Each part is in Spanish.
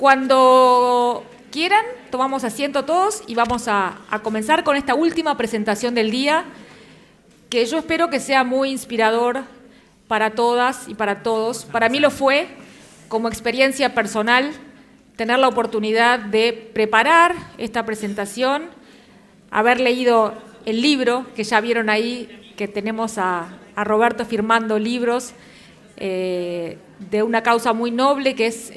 Cuando quieran, tomamos asiento todos y vamos a comenzar con esta última presentación del día, que yo espero que sea muy inspirador para todas y para todos. Para mí lo fue, como experiencia personal, tener la oportunidad de preparar esta presentación, haber leído el libro, que ya vieron ahí, que tenemos a Roberto firmando libros, de una causa muy noble, que es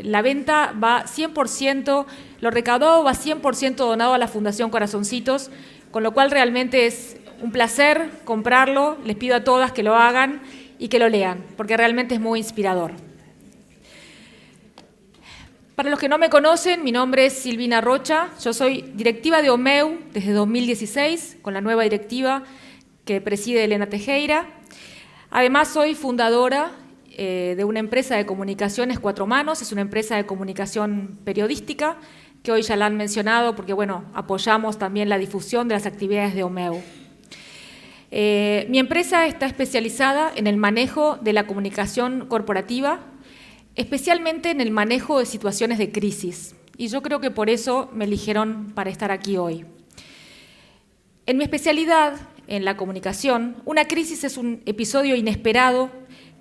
la venta va 100%, lo recaudado va 100% donado a la Fundación Corazoncitos, con lo cual realmente es un placer comprarlo. Les pido a todas que lo hagan y que lo lean, porque realmente es muy inspirador. Para los que no me conocen, mi nombre es Silvina Rocha, yo soy directiva de OMEU desde 2016, con la nueva directiva que preside Elena Tejera. Además, soy fundadora de una empresa de comunicaciones Cuatro Manos, es una empresa de comunicación periodística, que hoy ya la han mencionado porque, bueno, apoyamos también la difusión de las actividades de OMEU. Mi empresa está especializada en el manejo de la comunicación corporativa, especialmente en el manejo de situaciones de crisis, y yo creo que por eso me eligieron para estar aquí hoy. En mi especialidad, en la comunicación, una crisis es un episodio inesperado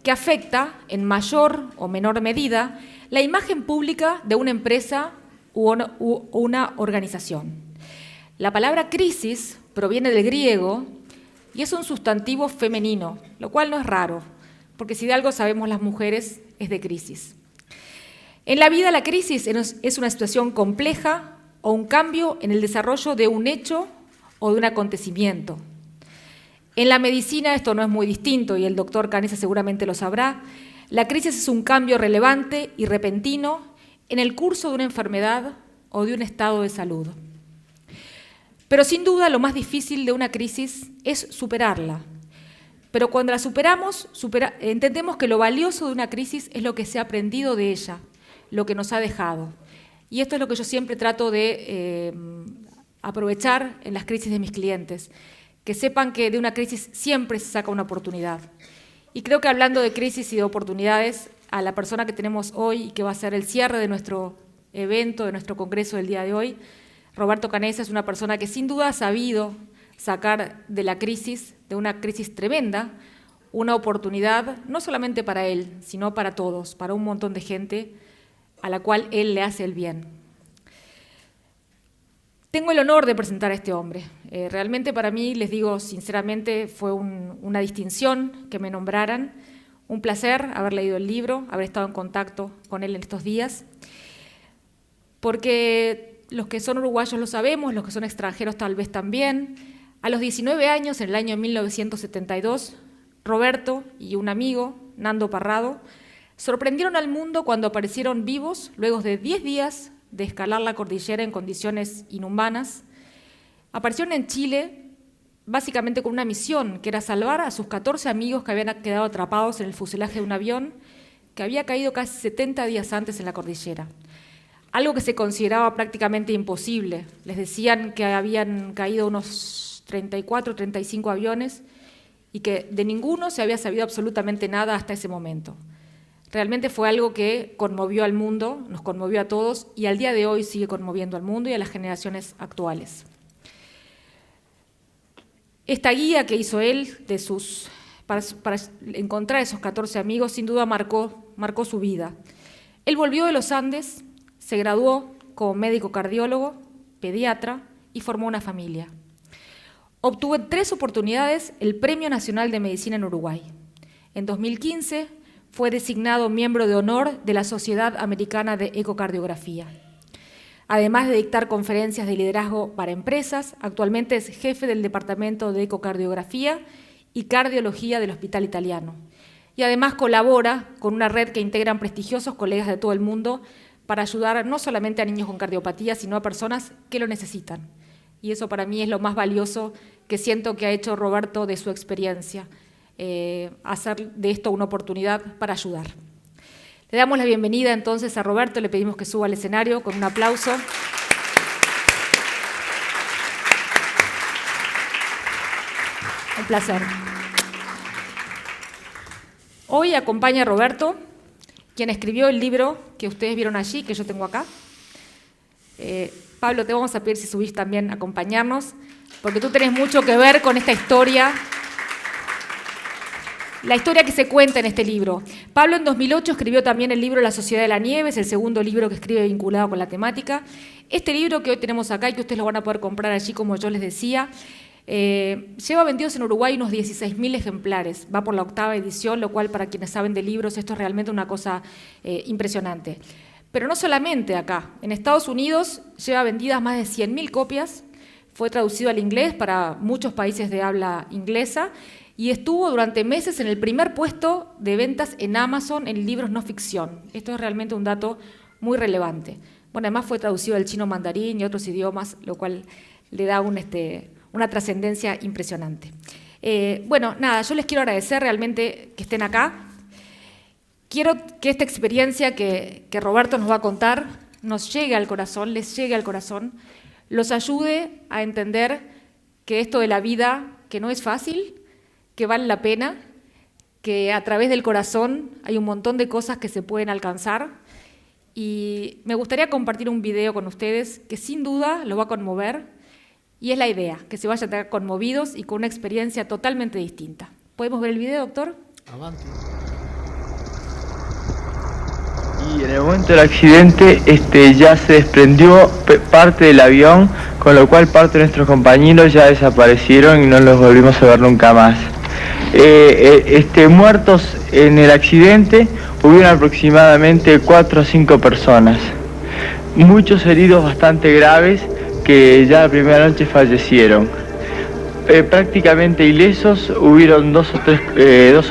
que afecta, en mayor o menor medida, la imagen pública de una empresa u una organización. La palabra crisis proviene del griego y es un sustantivo femenino, lo cual no es raro, porque si de algo sabemos las mujeres es de crisis. En la vida, la crisis es una situación compleja o un cambio en el desarrollo de un hecho o de un acontecimiento. En la medicina esto no es muy distinto y el doctor Canessa seguramente lo sabrá. La crisis es un cambio relevante y repentino en el curso de una enfermedad o de un estado de salud. Pero sin duda lo más difícil de una crisis es superarla. Pero cuando la superamos, entendemos que lo valioso de una crisis es lo que se ha aprendido de ella, lo que nos ha dejado. Y esto es lo que yo siempre trato de aprovechar en las crisis de mis clientes, que sepan que de una crisis siempre se saca una oportunidad. Y creo que hablando de crisis y de oportunidades, a la persona que tenemos hoy y que va a ser el cierre de nuestro evento, de nuestro congreso del día de hoy, Roberto Canessa, es una persona que sin duda ha sabido sacar de la crisis, de una crisis tremenda, una oportunidad no solamente para él, sino para todos, para un montón de gente a la cual él le hace el bien. Tengo el honor de presentar a este hombre. Realmente para mí, les digo sinceramente, fue una distinción que me nombraran, un placer haber leído el libro, haber estado en contacto con él en estos días, porque los que son uruguayos lo sabemos, los que son extranjeros tal vez también. A los 19 años, en el año 1972, Roberto y un amigo, Nando Parrado, sorprendieron al mundo cuando aparecieron vivos luego de 10 días de escalar la cordillera en condiciones inhumanas. Aparecieron en Chile básicamente con una misión, que era salvar a sus 14 amigos que habían quedado atrapados en el fuselaje de un avión que había caído casi 70 días antes en la cordillera. Algo que se consideraba prácticamente imposible. Les decían que habían caído unos 34, 35 aviones y que de ninguno se había sabido absolutamente nada hasta ese momento. Realmente fue algo que conmovió al mundo, nos conmovió a todos y al día de hoy sigue conmoviendo al mundo y a las generaciones actuales. Esta guía que hizo él para encontrar esos 14 amigos sin duda marcó su vida. Él volvió de los Andes, se graduó como médico cardiólogo, pediatra y formó una familia. Obtuvo en 3 oportunidades el Premio Nacional de Medicina en Uruguay. En 2015 fue designado miembro de honor de la Sociedad Americana de Ecocardiografía. Además de dictar conferencias de liderazgo para empresas, actualmente es jefe del Departamento de Ecocardiografía y Cardiología del Hospital Italiano. Y además colabora con una red que integran prestigiosos colegas de todo el mundo para ayudar no solamente a niños con cardiopatía, sino a personas que lo necesitan. Y eso para mí es lo más valioso que siento que ha hecho Roberto de su experiencia. Hacer de esto una oportunidad para ayudar. Le damos la bienvenida entonces a Roberto, le pedimos que suba al escenario con un aplauso. Un placer. Hoy acompaña a Roberto quien escribió el libro que ustedes vieron allí, que yo tengo acá. Pablo, te vamos a pedir si subís también a acompañarnos, porque tú tenés mucho que ver con esta historia, la historia que se cuenta en este libro. Pablo en 2008 escribió también el libro La Sociedad de la Nieve, es el segundo libro que escribe vinculado con la temática. Este libro que hoy tenemos acá y que ustedes lo van a poder comprar allí, como yo les decía, lleva vendidos en Uruguay unos 16.000 ejemplares, va por la 8ª edición, lo cual para quienes saben de libros esto es realmente una cosa impresionante. Pero no solamente acá, en Estados Unidos lleva vendidas más de 100.000 copias, fue traducido al inglés para muchos países de habla inglesa y estuvo durante meses en el primer puesto de ventas en Amazon en libros no ficción. Esto es realmente un dato muy relevante. Bueno, además fue traducido al chino mandarín y otros idiomas, lo cual le da una trascendencia impresionante. Bueno, nada, yo les quiero agradecer realmente que estén acá. Quiero que esta experiencia que Roberto nos va a contar nos llegue al corazón, les llegue al corazón, los ayude a entender que esto de la vida, que no es fácil, que vale la pena, que a través del corazón hay un montón de cosas que se pueden alcanzar. Y me gustaría compartir un video con ustedes que sin duda los va a conmover, y es la idea, que se vayan a quedar conmovidos y con una experiencia totalmente distinta. ¿Podemos ver el video, doctor? Avanti. Y en el momento del accidente ya se desprendió parte del avión, con lo cual parte de nuestros compañeros ya desaparecieron y no los volvimos a ver nunca más. Muertos en el accidente hubieron aproximadamente 4 o 5 personas. Muchos heridos bastante graves que ya la primera noche fallecieron. Prácticamente ilesos hubieron 2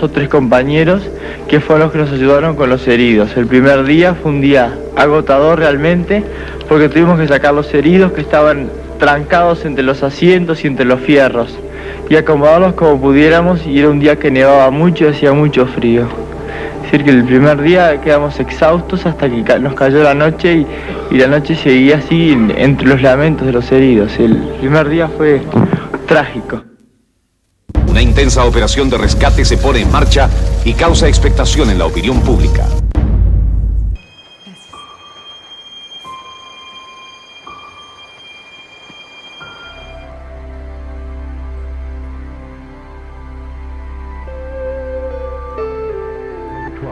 o 3 compañeros que fueron los que nos ayudaron con los heridos. El primer día fue un día agotador realmente porque tuvimos que sacar los heridos que estaban trancados entre los asientos y entre los fierros y acomodarlos como pudiéramos, y era un día que nevaba mucho y hacía mucho frío. Es decir que el primer día quedamos exhaustos hasta que nos cayó la noche y la noche seguía así entre los lamentos de los heridos. El primer día fue trágico. Una intensa operación de rescate se pone en marcha y causa expectación en la opinión pública.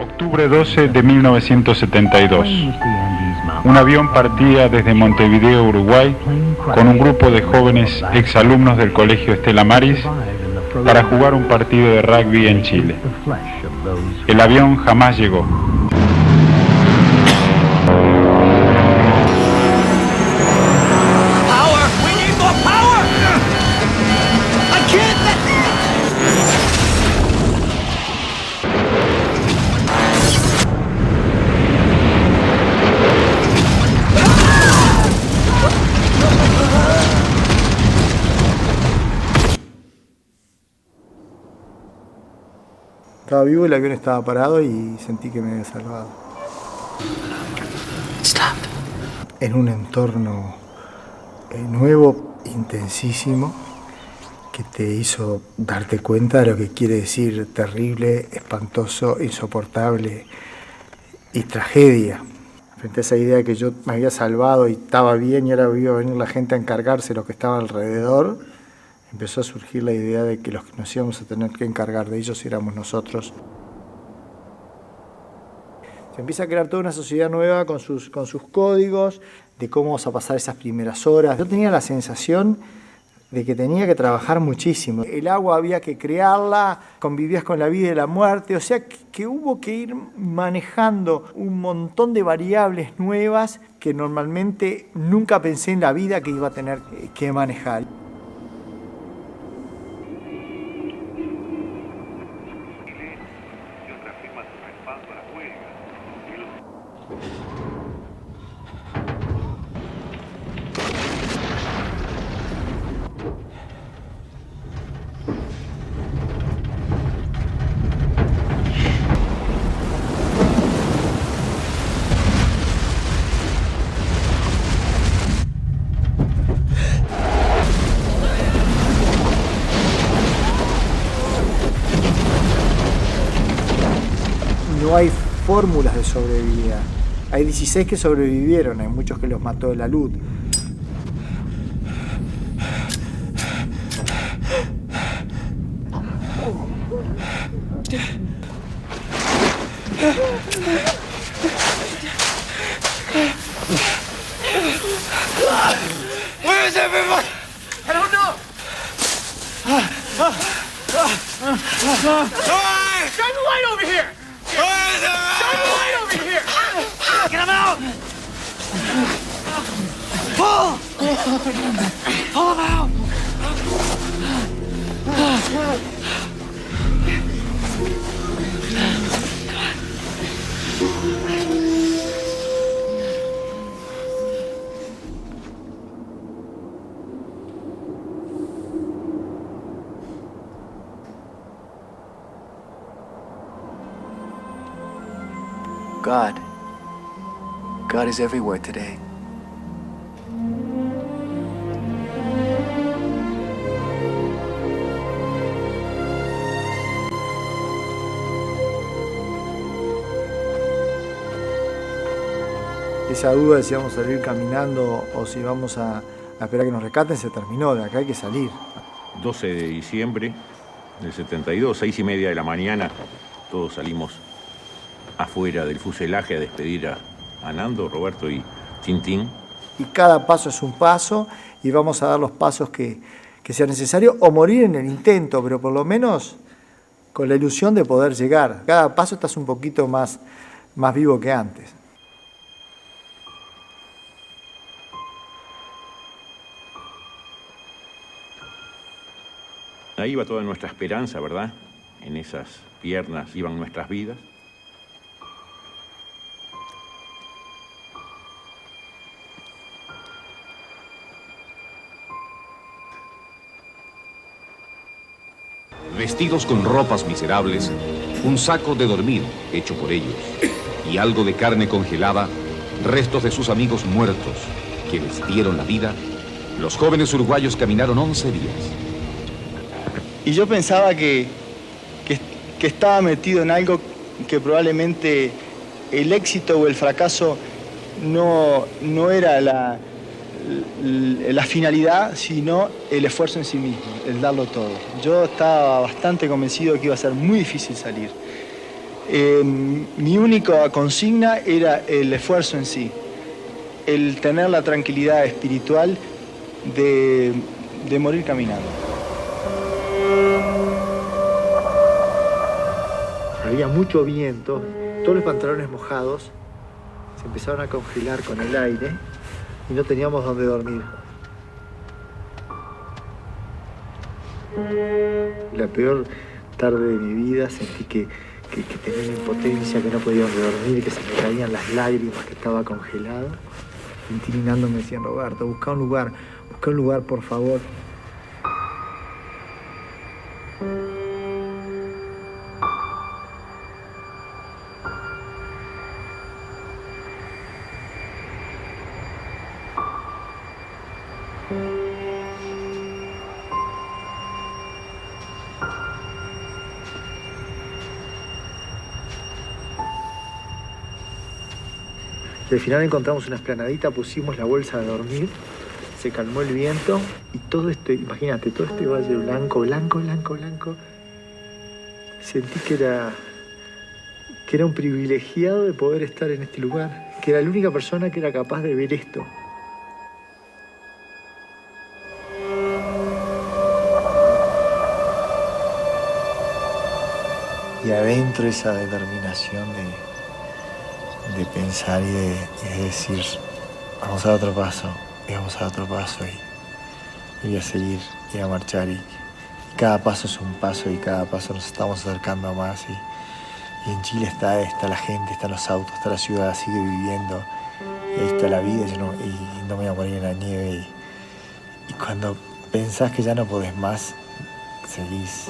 Octubre 12 de 1972. Un avión partía desde Montevideo, Uruguay, con un grupo de jóvenes exalumnos del Colegio Estela Maris para jugar un partido de rugby en Chile. El avión jamás llegó. Estaba vivo, el avión estaba parado y sentí que me había salvado. Stop. En un entorno nuevo, intensísimo, que te hizo darte cuenta de lo que quiere decir terrible, espantoso, insoportable y tragedia. Frente a esa idea de que yo me había salvado y estaba bien y ahora iba a venir la gente a encargarse de lo que estaba alrededor, empezó a surgir la idea de que los que nos íbamos a tener que encargar de ellos éramos nosotros. Se empieza a crear toda una sociedad nueva con sus códigos, de cómo vamos a pasar esas primeras horas. Yo tenía la sensación de que tenía que trabajar muchísimo. El agua había que crearla, convivías con la vida y la muerte, o sea que hubo que ir manejando un montón de variables nuevas que normalmente nunca pensé en la vida que iba a tener que manejar. No hay fórmulas de sobrevida. Hay 16 que sobrevivieron, hay muchos que los mató el alud. Where is everyone? I don't know. Shine the light over here. Shine the light over here. Get him out. Pull. Pull him out. God is everywhere today. Esa duda de si vamos a salir caminando o si vamos a esperar que nos rescaten se terminó. De acá hay que salir. 12 de diciembre del 72, 6:30 de la mañana, todos salimos afuera del fuselaje a despedir a Nando, Roberto y Tintín. Y cada paso es un paso y vamos a dar los pasos que sea necesario o morir en el intento, pero por lo menos con la ilusión de poder llegar. Cada paso estás un poquito más vivo que antes. Ahí iba toda nuestra esperanza, ¿verdad? En esas piernas iban nuestras vidas. Vestidos con ropas miserables, un saco de dormir hecho por ellos y algo de carne congelada, restos de sus amigos muertos que les dieron la vida, los jóvenes uruguayos caminaron 11 días. Y yo pensaba que estaba metido en algo que probablemente el éxito o el fracaso no era la finalidad, sino el esfuerzo en sí mismo, el darlo todo. Yo estaba bastante convencido que iba a ser muy difícil salir. Mi única consigna era el esfuerzo en sí, el tener la tranquilidad espiritual de morir caminando. Había mucho viento, todos los pantalones mojados se empezaron a congelar con el aire y no teníamos dónde dormir. La peor tarde de mi vida sentí que tenía una impotencia, que no podía dormir, que se me caían las lágrimas, que estaba congelado. Tintín y Nando me decían, Roberto, busca un lugar, por favor. Y al final encontramos una esplanadita, pusimos la bolsa de dormir, se calmó el viento y todo este, imagínate, todo este valle blanco, blanco, blanco, blanco. Sentí que era un privilegiado de poder estar en este lugar, que era la única persona que era capaz de ver esto. Y adentro esa determinación de pensar y de decir, vamos a dar otro paso, y vamos a dar otro paso, y a seguir, y a marchar, y cada paso es un paso, y cada paso nos estamos acercando a más, y en Chile está la gente, están los autos, está la ciudad, sigue viviendo, y ahí está la vida, y no me voy a morir en la nieve, y cuando pensás que ya no podés más, seguís,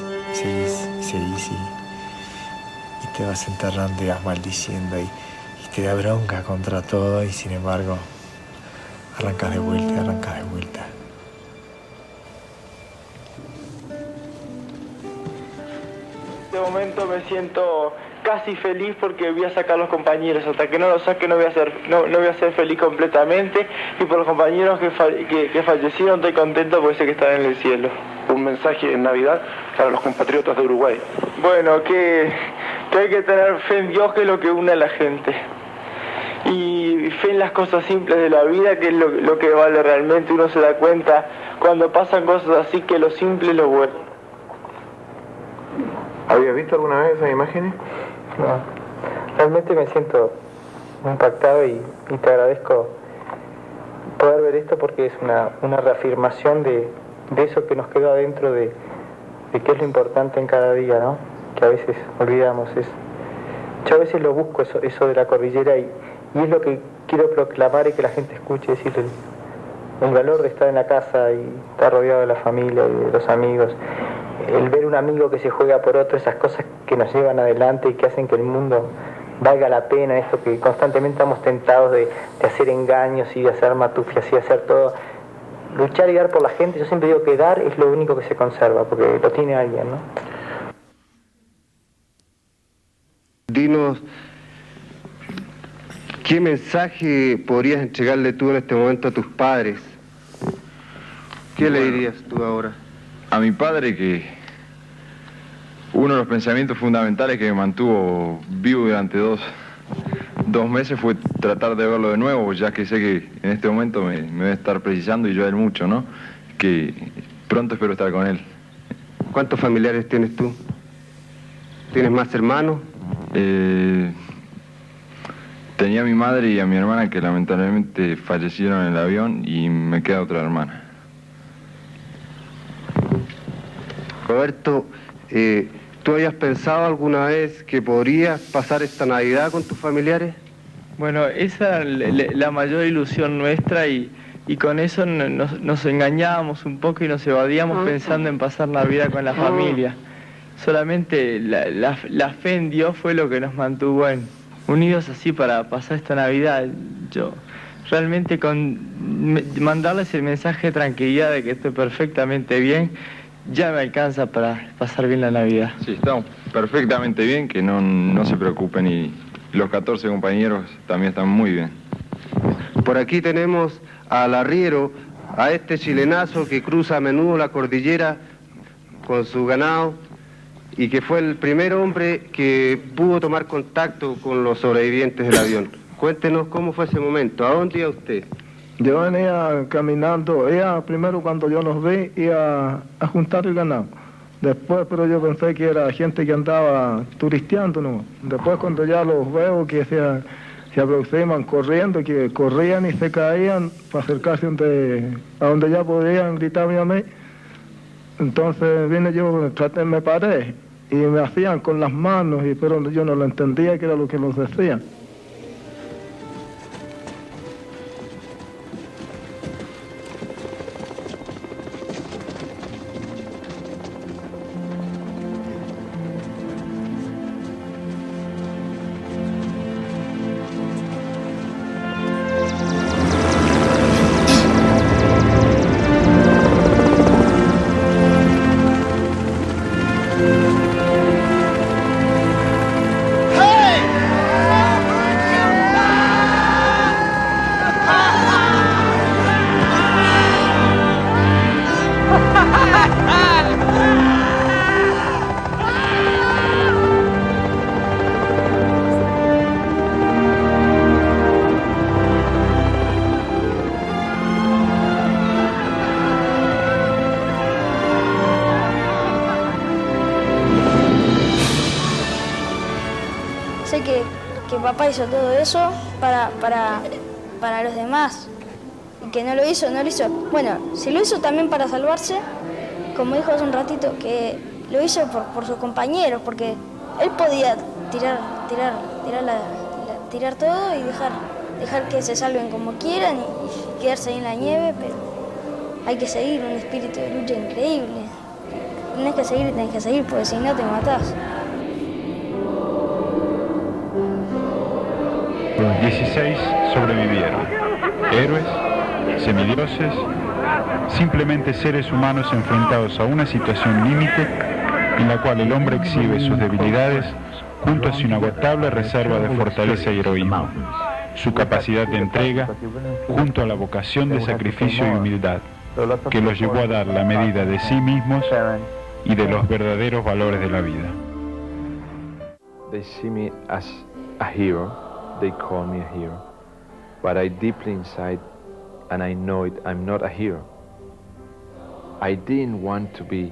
y te vas enterrando y vas maldiciendo, y te da bronca contra todo y sin embargo arrancas de vuelta. En este momento me siento casi feliz porque voy a sacar a los compañeros. Hasta que no los saque no voy a ser feliz completamente. Y por los compañeros que fallecieron estoy contento porque sé que están en el cielo. Un mensaje en Navidad para los compatriotas de Uruguay. Bueno, que hay que tener fe en Dios, que es lo que une a la gente. Y fe en las cosas simples de la vida, que es lo que vale realmente. Uno se da cuenta cuando pasan cosas así, que lo simple es lo bueno. ¿Habías visto alguna vez esas imágenes? No, realmente me siento impactado y te agradezco poder ver esto, porque es una reafirmación de eso que nos quedó adentro de qué es lo importante en cada día, ¿no? Que a veces olvidamos. Yo a veces lo busco eso de la cordillera y es lo que quiero proclamar y que la gente escuche, decir el valor de estar en la casa y estar rodeado de la familia y de los amigos, el ver un amigo que se juega por otro, esas cosas que nos llevan adelante y que hacen que el mundo valga la pena, esto que constantemente estamos tentados de hacer engaños y de hacer matufias y de hacer todo. Luchar y dar por la gente, yo siempre digo que dar es lo único que se conserva, porque lo tiene alguien, ¿no? Dinos, ¿qué mensaje podrías entregarle tú en este momento a tus padres? ¿Qué le dirías tú ahora? A mi padre, que uno de los pensamientos fundamentales que me mantuvo vivo durante dos meses fue tratar de verlo de nuevo, ya que sé que en este momento me voy a estar precisando y yo a él mucho, ¿no? Que pronto espero estar con él. ¿Cuántos familiares tienes tú? ¿Tienes más hermanos? Tenía a mi madre y a mi hermana, que lamentablemente fallecieron en el avión, y me queda otra hermana. Roberto, ¿tú habías pensado alguna vez que podrías pasar esta Navidad con tus familiares? Bueno, esa era la mayor ilusión nuestra y con eso nos engañábamos un poco y nos evadíamos pensando en pasar Navidad con la familia. Solamente la fe en Dios fue lo que nos mantuvo unidos así para pasar esta Navidad. Yo realmente mandarles el mensaje de tranquilidad de que estoy perfectamente bien, ya me alcanza para pasar bien la Navidad. Sí, estamos perfectamente bien, que no se preocupen, y los 14 compañeros también están muy bien. Por aquí tenemos al arriero, a este chilenazo que cruza a menudo la cordillera con su ganado y que fue el primer hombre que pudo tomar contacto con los sobrevivientes del avión. Cuéntenos cómo fue ese momento. ¿A dónde iba usted? Yo venía caminando, primero cuando yo los vi, iba a juntar el ganado. Después, pero yo pensé que era gente que andaba turisteando, ¿no? Después cuando ya los veo que se aproximan corriendo, que corrían y se caían para acercarse a donde ya podían gritarme a mí. Entonces vine yo, me paré y me hacían con las manos, pero yo no lo entendía que era lo que los decían. Sé que papá hizo todo eso para los demás y que no lo hizo. Bueno, si lo hizo también para salvarse, como dijo hace un ratito, que lo hizo por sus compañeros, porque él podía tirar todo y dejar que se salven como quieran y quedarse ahí en la nieve, pero hay que seguir, un espíritu de lucha increíble. Tenés que seguir, porque si no te matás. Los 16 sobrevivieron. Héroes, semidioses, simplemente seres humanos enfrentados a una situación límite en la cual el hombre exhibe sus debilidades junto a su inagotable reserva de fortaleza y heroísmo, su capacidad de entrega, junto a la vocación de sacrificio y humildad, que los llevó a dar la medida de sí mismos y de los verdaderos valores de la vida. They see me as a hero, they call me a hero, but I deeply inside, and I know it, I'm not a hero. I didn't want to be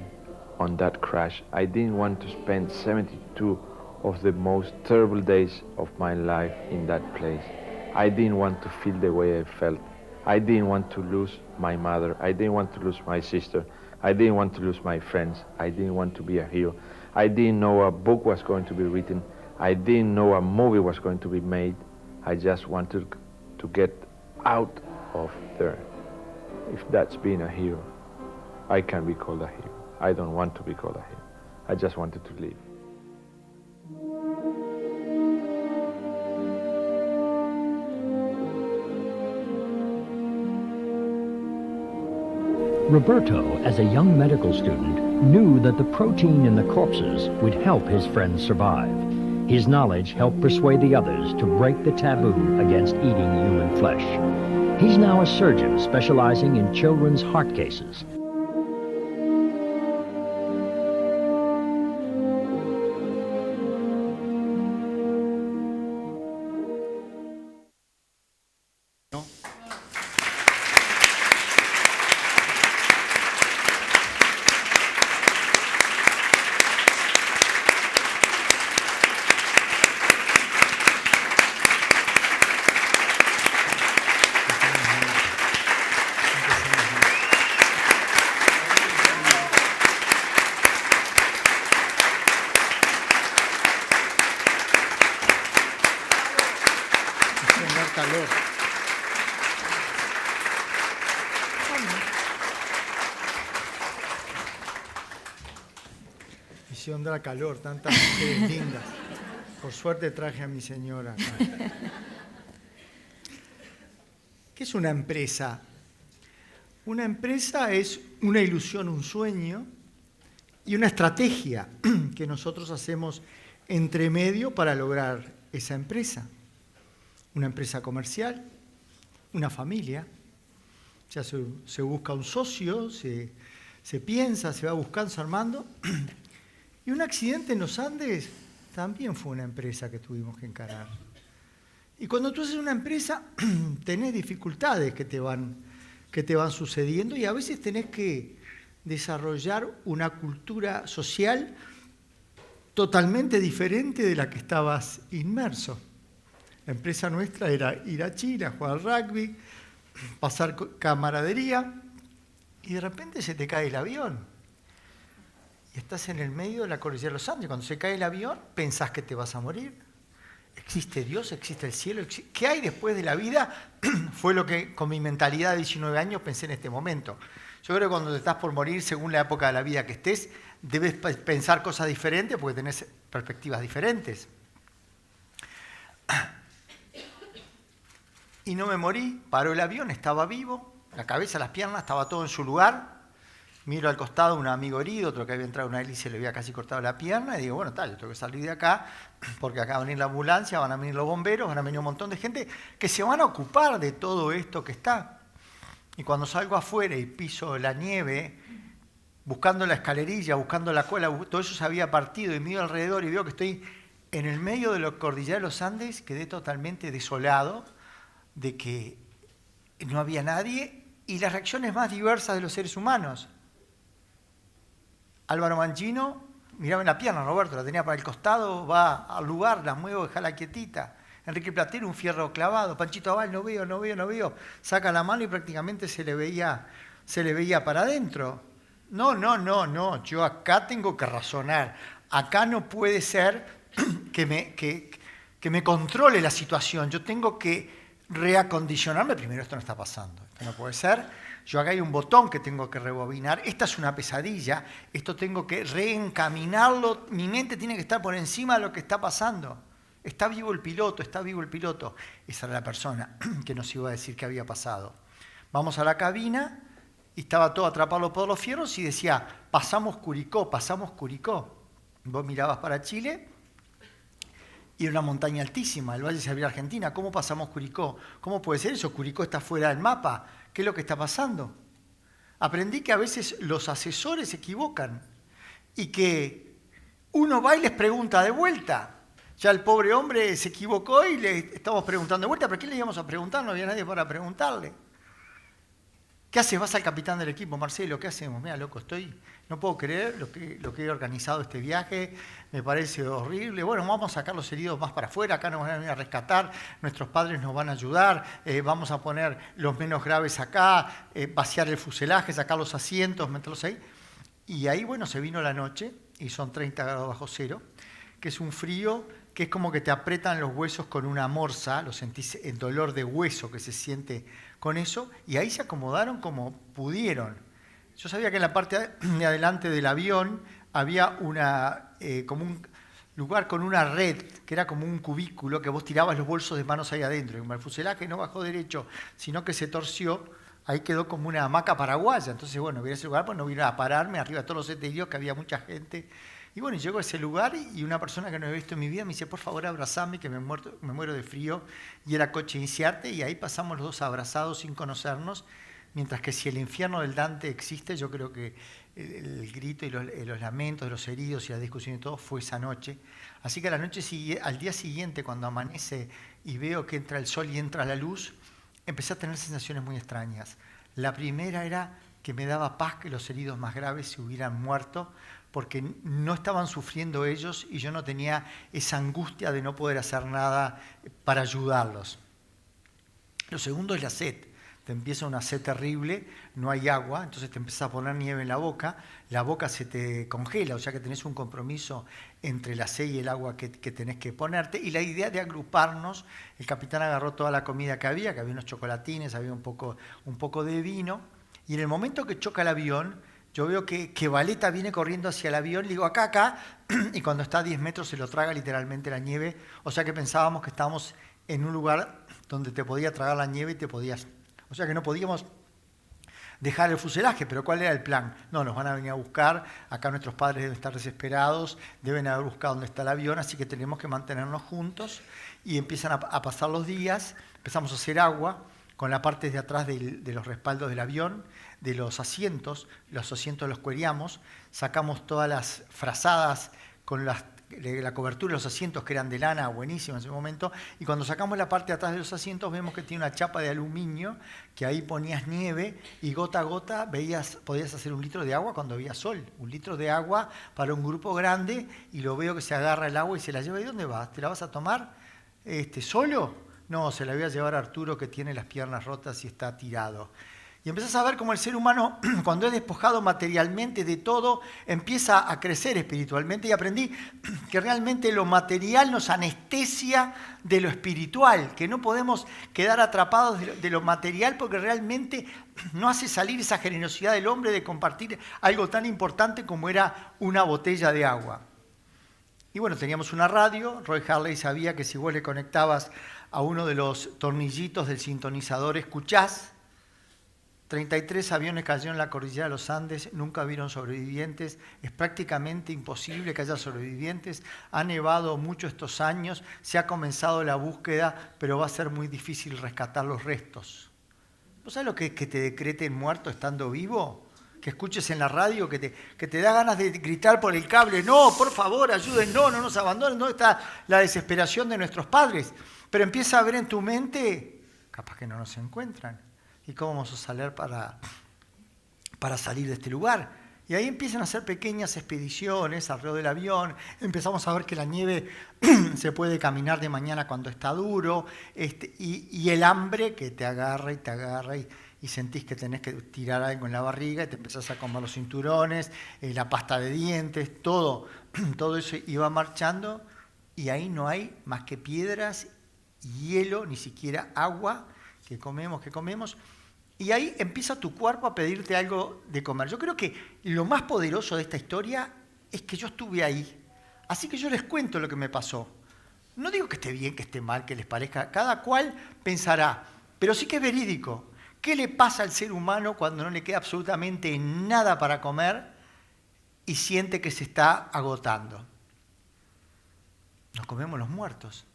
on that crash. I didn't want to spend 72 of the most terrible days of my life in that place. I didn't want to feel the way I felt. I didn't want to lose my mother. I didn't want to lose my sister. I didn't want to lose my friends. I didn't want to be a hero. I didn't know a book was going to be written. I didn't know a movie was going to be made. I just wanted to get out of there. If that's being a hero, I can be called a hero. I don't want to be called a hero. I just wanted to live. Roberto, as a young medical student, knew that the protein in the corpses would help his friends survive. His knowledge helped persuade the others to break the taboo against eating human flesh. He's now a surgeon specializing in children's heart cases. Misión da calor, tantas mujeres lindas. Por suerte traje a mi señora acá. ¿Qué es una empresa? Una empresa es una ilusión, un sueño y una estrategia que nosotros hacemos entre medio para lograr esa empresa. Una empresa comercial, una familia. Ya se busca un socio, se piensa, se va buscando, se armando. Y un accidente en los Andes también fue una empresa que tuvimos que encarar. Y cuando tú haces una empresa, tenés dificultades que te van sucediendo y a veces tenés que desarrollar una cultura social totalmente diferente de la que estabas inmerso. La empresa nuestra era ir a China, jugar rugby, pasar camaradería y de repente se te cae el avión. Y estás en el medio de la cordillera de los Andes. Cuando se cae el avión, pensás que te vas a morir. ¿Existe Dios? ¿Existe el cielo? ¿Qué hay después de la vida? Fue lo que con mi mentalidad de 19 años pensé en este momento. Yo creo que cuando te estás por morir, según la época de la vida que estés, debes pensar cosas diferentes porque tenés perspectivas diferentes. Y no me morí, paró el avión, estaba vivo, la cabeza, las piernas, estaba todo en su lugar. Miro al costado un amigo herido, otro que había entrado en una hélice y le había casi cortado la pierna, y digo, bueno, tal, yo tengo que salir de acá, porque acá va a venir la ambulancia, van a venir los bomberos, van a venir un montón de gente que se van a ocupar de todo esto que está. Y cuando salgo afuera y piso la nieve, buscando la escalerilla, buscando la cola, todo eso se había partido y miro alrededor y veo que estoy en el medio de la cordillera de los Andes, quedé totalmente desolado de que no había nadie y las reacciones más diversas de los seres humanos. Álvaro Mangino, miraba en la pierna, Roberto, la tenía para el costado, va al lugar, la muevo, déjala quietita. Enrique Platero, un fierro clavado. Panchito Abal, no veo. Saca la mano y prácticamente se le veía para adentro. No, yo acá tengo que razonar. Acá no puede ser que me controle la situación. Yo tengo que reacondicionarme. Primero, esto no está pasando. Esto no puede ser. Yo acá hay un botón que tengo que rebobinar. Esta es una pesadilla. Esto tengo que reencaminarlo. Mi mente tiene que estar por encima de lo que está pasando. Está vivo el piloto. Esa era la persona que nos iba a decir qué había pasado. Vamos a la cabina y estaba todo atrapado por los fierros y decía, pasamos Curicó. Vos mirabas para Chile y era una montaña altísima, el Valle de Sabiá, Argentina. ¿Cómo pasamos Curicó? ¿Cómo puede ser eso? Curicó está fuera del mapa. ¿Qué es lo que está pasando? Aprendí que a veces los asesores se equivocan y que uno va y les pregunta de vuelta. Ya el pobre hombre se equivocó y le estamos preguntando de vuelta, ¿pero qué le íbamos a preguntar? No había nadie para preguntarle. ¿Qué haces? Vas al capitán del equipo, Marcelo, ¿qué hacemos? Mira, loco, no puedo creer lo que he organizado este viaje, me parece horrible. Bueno, vamos a sacar los heridos más para afuera, acá nos van a venir a rescatar, nuestros padres nos van a ayudar, vamos a poner los menos graves acá, vaciar el fuselaje, sacar los asientos, meterlos ahí. Y ahí, bueno, se vino la noche y son 30 grados bajo cero, que es un frío que es como que te apretan los huesos con una morsa, lo sentís, el dolor de hueso que se siente con eso, y ahí se acomodaron como pudieron. Yo sabía que en la parte de adelante del avión había como un lugar con una red, que era como un cubículo, que vos tirabas los bolsos de manos ahí adentro, y como el fuselaje no bajó derecho, sino que se torció, ahí quedó como una hamaca paraguaya. Entonces, bueno, voy a ese lugar, pues no vine a pararme arriba de todos los eterios, que había mucha gente. Y bueno, llego a ese lugar y una persona que no había visto en mi vida me dice, por favor, abrazame, que me muero de frío. Y era Coche Inciarte, y ahí pasamos los dos abrazados sin conocernos. Mientras que si el infierno del Dante existe, yo creo que el grito y los lamentos de los heridos y la discusión y todo fue esa noche. Así que al día siguiente, cuando amanece y veo que entra el sol y entra la luz, empecé a tener sensaciones muy extrañas. La primera era que me daba paz que los heridos más graves se hubieran muerto, porque no estaban sufriendo ellos y yo no tenía esa angustia de no poder hacer nada para ayudarlos. Lo segundo es la sed. Te empieza una sed terrible, no hay agua, entonces te empieza a poner nieve en la boca se te congela, o sea que tenés un compromiso entre la sed y el agua que tenés que ponerte. Y la idea de agruparnos, el capitán agarró toda la comida que había unos chocolatines, había un poco de vino, y en el momento que choca el avión, yo veo que Valeta viene corriendo hacia el avión, le digo acá, y cuando está a 10 metros se lo traga literalmente la nieve, o sea que pensábamos que estábamos en un lugar donde te podía tragar la nieve y te podías... O sea que no podíamos dejar el fuselaje, pero ¿cuál era el plan? No, nos van a venir a buscar, acá nuestros padres deben estar desesperados, deben haber buscado dónde está el avión, así que tenemos que mantenernos juntos, y empiezan a pasar los días, empezamos a hacer agua con la parte de atrás de los respaldos del avión, de los asientos los cueriamos, sacamos todas las frazadas con la cobertura de los asientos que eran de lana, buenísima en ese momento, y cuando sacamos la parte de atrás de los asientos vemos que tiene una chapa de aluminio, que ahí ponías nieve y gota a gota podías hacer 1 litro de agua cuando había sol, 1 litro de agua para un grupo grande, y lo veo que se agarra el agua y se la lleva. ¿Y dónde vas? ¿Te la vas a tomar solo? No, se la voy a llevar a Arturo, que tiene las piernas rotas y está tirado. Y empezás a ver cómo el ser humano, cuando es despojado materialmente de todo, empieza a crecer espiritualmente. Y aprendí que realmente lo material nos anestesia de lo espiritual, que no podemos quedar atrapados de lo material, porque realmente no hace salir esa generosidad del hombre de compartir algo tan importante como era una botella de agua. Y bueno, teníamos una radio. Roy Harley sabía que si vos le conectabas a uno de los tornillitos del sintonizador, escuchás. 33 aviones cayeron en la cordillera de los Andes, nunca vieron sobrevivientes, es prácticamente imposible que haya sobrevivientes, ha nevado mucho estos años, se ha comenzado la búsqueda, pero va a ser muy difícil rescatar los restos. ¿Vos sabés lo que es que te decreten muerto estando vivo? Que escuches en la radio, que te da ganas de gritar por el cable, no, por favor, ayuden, no nos abandonen, ¿dónde está la desesperación de nuestros padres? Pero empieza a ver en tu mente, capaz que no nos encuentran. ¿Y cómo vamos a salir para salir de este lugar? Y ahí empiezan a hacer pequeñas expediciones alrededor del avión, empezamos a ver que la nieve se puede caminar de mañana cuando está duro, y el hambre que te agarra y sentís que tenés que tirar algo en la barriga y te empezás a comer los cinturones, la pasta de dientes, todo eso iba marchando, y ahí no hay más que piedras, hielo, ni siquiera agua, que comemos, y ahí empieza tu cuerpo a pedirte algo de comer. Yo creo que lo más poderoso de esta historia es que yo estuve ahí, así que yo les cuento lo que me pasó. No digo que esté bien, que esté mal, que les parezca, cada cual pensará, pero sí que es verídico. ¿Qué le pasa al ser humano cuando no le queda absolutamente nada para comer y siente que se está agotando? nos comemos los muertos.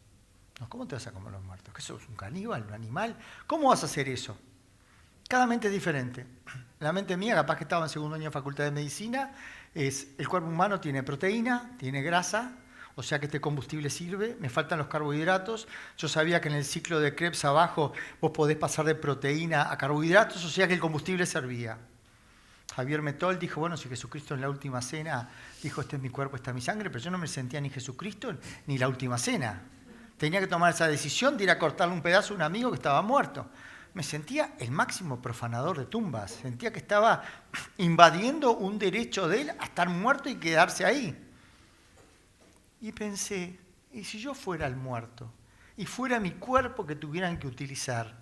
No, ¿cómo te vas a comer los muertos? ¿Qué sos, un caníbal, un animal? ¿Cómo vas a hacer eso? Cada mente es diferente. La mente mía, capaz que estaba en segundo año de Facultad de Medicina, es el cuerpo humano tiene proteína, tiene grasa, o sea que este combustible sirve, me faltan los carbohidratos. Yo sabía que en el ciclo de Krebs abajo vos podés pasar de proteína a carbohidratos, o sea que el combustible servía. Javier Metol dijo, bueno, si Jesucristo en la última cena dijo, este es mi cuerpo, esta es mi sangre, pero yo no me sentía ni Jesucristo ni la última cena. Tenía que tomar esa decisión de ir a cortarle un pedazo a un amigo que estaba muerto. Me sentía el máximo profanador de tumbas. Sentía que estaba invadiendo un derecho de él a estar muerto y quedarse ahí. Y pensé, ¿y si yo fuera el muerto? Y fuera mi cuerpo que tuvieran que utilizar.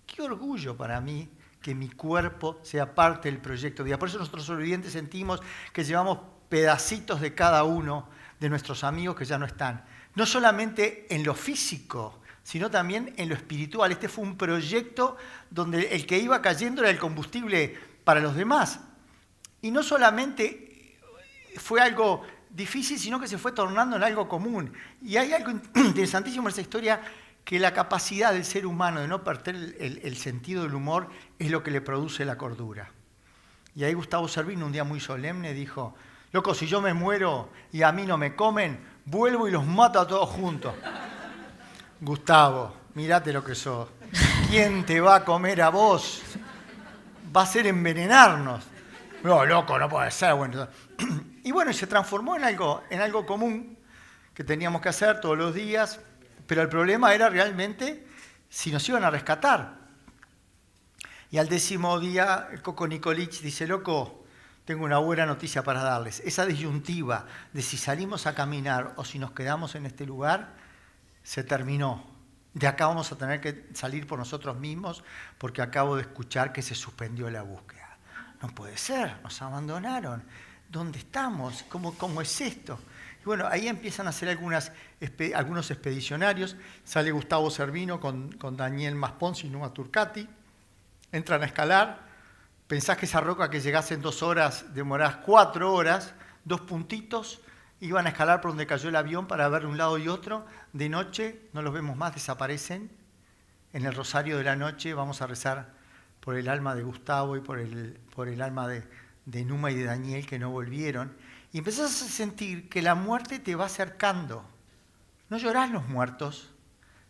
Qué orgullo para mí que mi cuerpo sea parte del proyecto de vida. Por eso nosotros sobrevivientes sentimos que llevamos pedacitos de cada uno de nuestros amigos que ya no están. No solamente en lo físico, sino también en lo espiritual. Este fue un proyecto donde el que iba cayendo era el combustible para los demás. Y no solamente fue algo difícil, sino que se fue tornando en algo común. Y hay algo interesantísimo en esa historia, que la capacidad del ser humano de no perder el sentido del humor es lo que le produce la cordura. Y ahí Gustavo Servino, un día muy solemne, dijo, loco, si yo me muero y a mí no me comen, vuelvo y los mato a todos juntos. Gustavo, mirate lo que sos. ¿Quién te va a comer a vos? Va a ser envenenarnos. No, loco, no puede ser. Bueno, y bueno, se transformó en algo común que teníamos que hacer todos los días, pero el problema era realmente si nos iban a rescatar. Y al 10º día, el Coco Nikolic dice, loco, tengo una buena noticia para darles. Esa disyuntiva de si salimos a caminar o si nos quedamos en este lugar, se terminó. De acá vamos a tener que salir por nosotros mismos porque acabo de escuchar que se suspendió la búsqueda. No puede ser, nos abandonaron. ¿Dónde estamos? ¿Cómo es esto? Y bueno, ahí empiezan a hacer algunos expedicionarios. Sale Gustavo Servino con Daniel Masponzi y Numa Turcati. Entran a escalar. Pensás que esa roca que llegase en 2 horas, demorás 4 horas, 2 puntitos. Iban a escalar por donde cayó el avión para ver un lado y otro. De noche, no los vemos más, desaparecen. En el rosario de la noche vamos a rezar por el alma de Gustavo y por el alma de Numa y de Daniel que no volvieron. Y empezás a sentir que la muerte te va acercando. No llorás los muertos,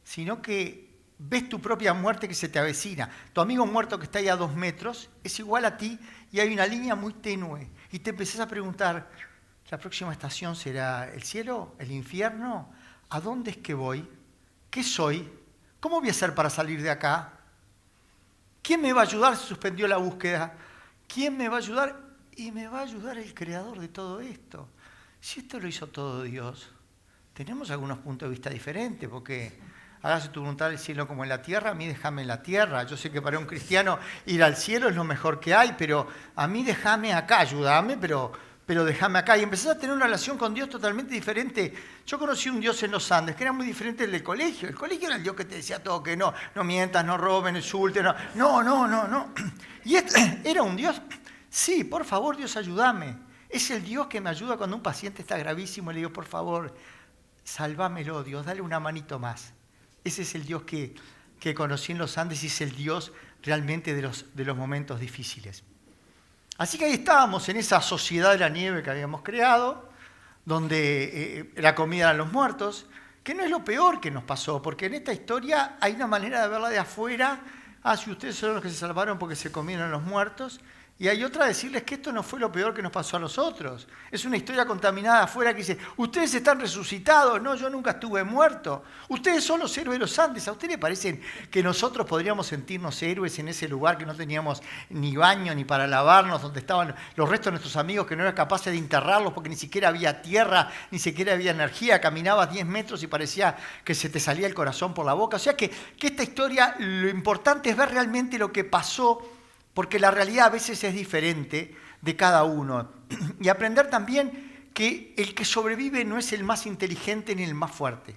sino que ves tu propia muerte que se te avecina. Tu amigo muerto que está ahí a 2 metros es igual a ti y hay una línea muy tenue. Y te empezás a preguntar, ¿la próxima estación será el cielo, el infierno? ¿A dónde es que voy? ¿Qué soy? ¿Cómo voy a hacer para salir de acá? ¿Quién me va a ayudar? Se suspendió la búsqueda. ¿Quién me va a ayudar? Y me va a ayudar el creador de todo esto. Si esto lo hizo todo Dios, tenemos algunos puntos de vista diferentes, porque hágase tu voluntad en el cielo como en la tierra, a mí déjame en la tierra. Yo sé que para un cristiano ir al cielo es lo mejor que hay, pero a mí déjame acá, ayúdame, pero déjame acá. Y empezás a tener una relación con Dios totalmente diferente. Yo conocí un Dios en los Andes que era muy diferente del colegio. El colegio era el Dios que te decía todo, que no mientas, no roben, insulten, no. Y era un Dios, sí, por favor, Dios, ayúdame. Es el Dios que me ayuda cuando un paciente está gravísimo y le digo, por favor, sálvamelo, Dios, dale una manito más. Ese es el Dios que conocí en los Andes y es el Dios realmente de los momentos difíciles. Así que ahí estábamos en esa sociedad de la nieve que habíamos creado, donde la comida eran los muertos, que no es lo peor que nos pasó, porque en esta historia hay una manera de verla de afuera. Si ustedes son los que se salvaron porque se comieron los muertos, y hay otra decirles que esto no fue lo peor que nos pasó a nosotros. Es una historia contaminada afuera que dice, ustedes están resucitados, no, yo nunca estuve muerto. Ustedes son los héroes de los Andes. ¿A ustedes les parece que nosotros podríamos sentirnos héroes en ese lugar que no teníamos ni baño ni para lavarnos, donde estaban los restos de nuestros amigos que no eran capaces de enterrarlos porque ni siquiera había tierra, ni siquiera había energía, caminabas 10 metros y parecía que se te salía el corazón por la boca? O sea que esta historia, lo importante es ver realmente lo que pasó, porque la realidad a veces es diferente de cada uno. Y aprender también que el que sobrevive no es el más inteligente ni el más fuerte.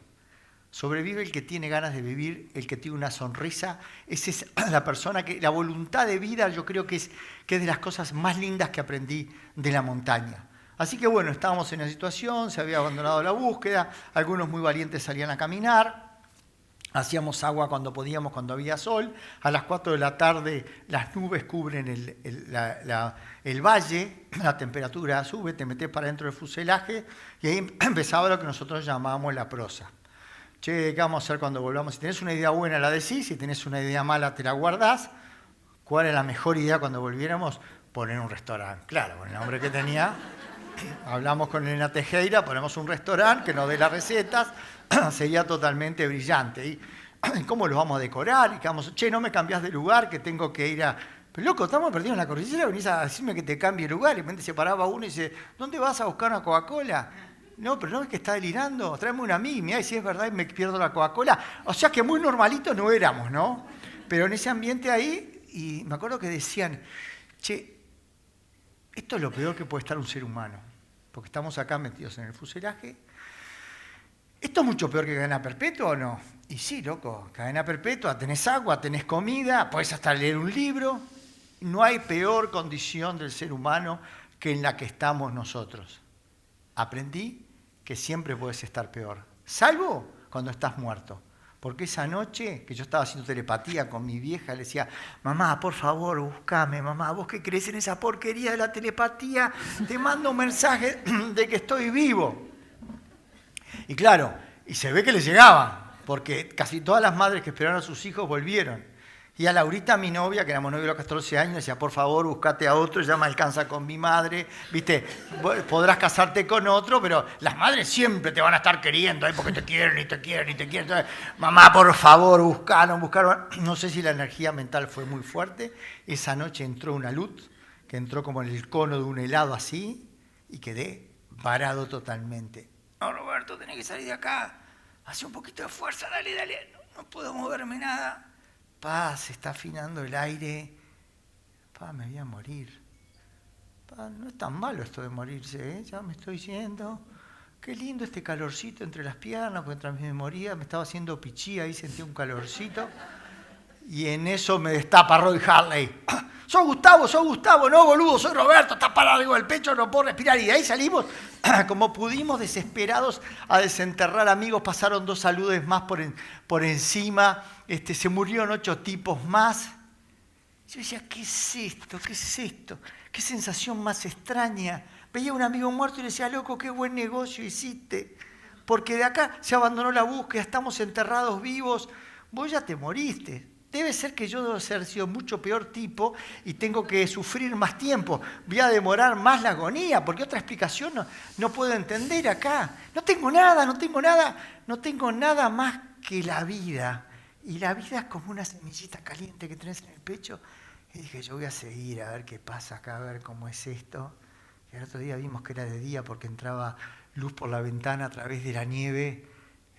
Sobrevive el que tiene ganas de vivir, el que tiene una sonrisa. Esa es la persona que, la voluntad de vida, yo creo que es de las cosas más lindas que aprendí de la montaña. Así que bueno, estábamos en la situación, se había abandonado la búsqueda, algunos muy valientes salían a caminar, hacíamos agua cuando podíamos, cuando había sol. A las 4 de la tarde las nubes cubren el valle, la temperatura sube, te metes para dentro del fuselaje y ahí empezaba lo que nosotros llamábamos la prosa. Che, ¿qué vamos a hacer cuando volvamos? Si tenés una idea buena la decís, si tenés una idea mala te la guardás. ¿Cuál es la mejor idea cuando volviéramos? Poner un restaurante. Claro, con el nombre que tenía. Hablamos con Elena Tejera, ponemos un restaurante que nos dé las recetas, sería totalmente brillante. ¿Y cómo lo vamos a decorar? Y que vamos, che, no me cambiás de lugar, que tengo que ir a... Pero loco, estamos perdidos en la cordillera, venís a decirme que te cambie de lugar. Y de repente se paraba uno y dice, ¿dónde vas a buscar una Coca-Cola? No, pero no es que está delirando, tráeme una a mí, mirá, y si es verdad y me pierdo la Coca-Cola. O sea que muy normalitos no éramos, ¿no? Pero en ese ambiente ahí, y me acuerdo que decían, che, esto es lo peor que puede estar un ser humano, porque estamos acá metidos en el fuselaje. ¿Esto es mucho peor que cadena perpetua o no? Y sí, loco, cadena perpetua, tenés agua, tenés comida, podés hasta leer un libro. No hay peor condición del ser humano que en la que estamos nosotros. Aprendí que siempre puedes estar peor, salvo cuando estás muerto. Porque esa noche que yo estaba haciendo telepatía con mi vieja, le decía, mamá, por favor, buscame, mamá, vos que crees en esa porquería de la telepatía, te mando un mensaje de que estoy vivo. Y claro, y se ve que le llegaba, porque casi todas las madres que esperaron a sus hijos volvieron. Y a Laurita, mi novia, que éramos novios a los 14 años, decía, por favor, buscate a otro, ya me alcanza con mi madre, ¿viste? Podrás casarte con otro, pero las madres siempre te van a estar queriendo, porque te quieren y te quieren y te quieren. Entonces, mamá, por favor, buscaron. No sé si la energía mental fue muy fuerte. Esa noche entró una luz, que entró como en el cono de un helado así, y quedé varado totalmente. No, Roberto, tenés que salir de acá. Hace un poquito de fuerza, dale, dale. No puedo moverme nada. Pa, se está afinando el aire. Pa, me voy a morir. Pa, no es tan malo esto de morirse, ¿eh? Ya me estoy yendo. Qué lindo este calorcito entre las piernas, porque mientras me moría me estaba haciendo pichí, ahí sentí un calorcito. Y en eso me destapa Roy Harley. ¡Soy Gustavo! No, boludo, soy Roberto, está parado arriba del pecho, no puedo respirar. Y de ahí salimos, como pudimos, desesperados, a desenterrar amigos. Pasaron 2 saludes más por encima. Se murieron 8 tipos más. Yo decía, ¿qué es esto? ¿Qué es esto? ¿Qué sensación más extraña? Veía a un amigo muerto y le decía, loco, qué buen negocio hiciste. Porque de acá se abandonó la búsqueda, estamos enterrados vivos. Vos ya te moriste. Debe ser que yo debo haber sido mucho peor tipo y tengo que sufrir más tiempo. Voy a demorar más la agonía, porque otra explicación no puedo entender acá. No tengo nada más que la vida. Y la vida es como una semillita caliente que tenés en el pecho. Y dije, yo voy a seguir a ver qué pasa acá, a ver cómo es esto. Y el otro día vimos que era de día porque entraba luz por la ventana a través de la nieve.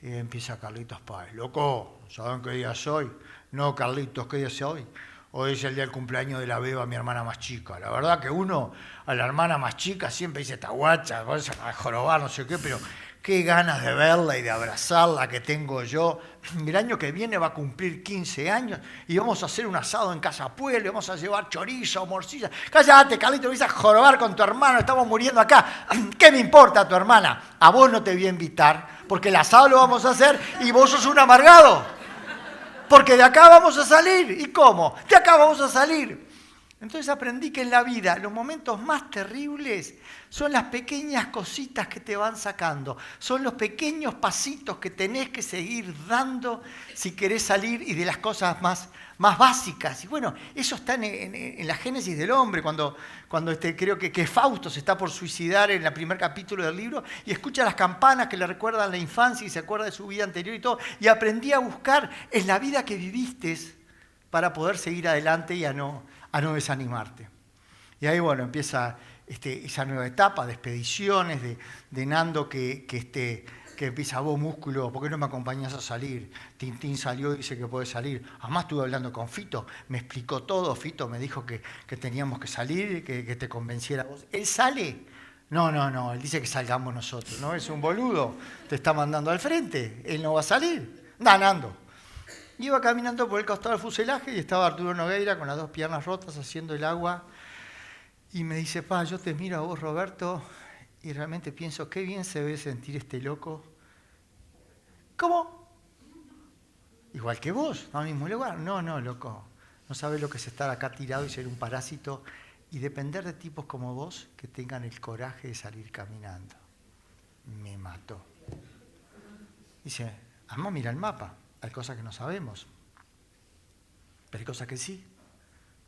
Y empieza Carlitos Páez. Loco, ¿saben qué día soy? No, Carlitos, ¿qué día es hoy? Hoy es el día del cumpleaños de la Beba, mi hermana más chica. La verdad que uno a la hermana más chica siempre dice, esta guacha, vas a jorobar, no sé qué, pero qué ganas de verla y de abrazarla que tengo yo. El año que viene va a cumplir 15 años y vamos a hacer un asado en Casa Pueblo, vamos a llevar chorizo, morcilla. Cállate, Carlitos, vas a jorobar con tu hermano, estamos muriendo acá. ¿Qué me importa tu hermana? A vos no te voy a invitar, porque el asado lo vamos a hacer y vos sos un amargado. Porque de acá vamos a salir. ¿Y cómo? De acá vamos a salir. Entonces aprendí que en la vida los momentos más terribles son las pequeñas cositas que te van sacando. Son los pequeños pasitos que tenés que seguir dando si querés salir y de las cosas más básicas. Y bueno, eso está en la génesis del hombre, cuando creo que Fausto se está por suicidar en el primer capítulo del libro y escucha las campanas que le recuerdan la infancia y se acuerda de su vida anterior y todo. Y aprendí a buscar en la vida que viviste para poder seguir adelante y a no desanimarte. Y ahí, bueno, empieza esa nueva etapa de expediciones, de Nando que empieza, vos músculo, ¿por qué no me acompañás a salir? Tintín salió y dice que puede salir. Además estuve hablando con Fito, me explicó todo, Fito me dijo que teníamos que salir, que te convenciera vos. ¿Él sale? No, él dice que salgamos nosotros, ¿no? Es un boludo, te está mandando al frente, él no va a salir. Nando. Iba caminando por el costado del fuselaje y estaba Arturo Nogueira con las 2 piernas rotas haciendo el agua y me dice, yo te miro a vos, Roberto, y realmente pienso, qué bien se debe sentir este loco. ¿Cómo? Igual que vos, ¿no? Al mismo lugar. No, loco. No sabés lo que es estar acá tirado y ser un parásito y depender de tipos como vos que tengan el coraje de salir caminando. Me mató. Dice, vamos a mirar el mapa. Hay cosas que no sabemos, pero hay cosas que sí.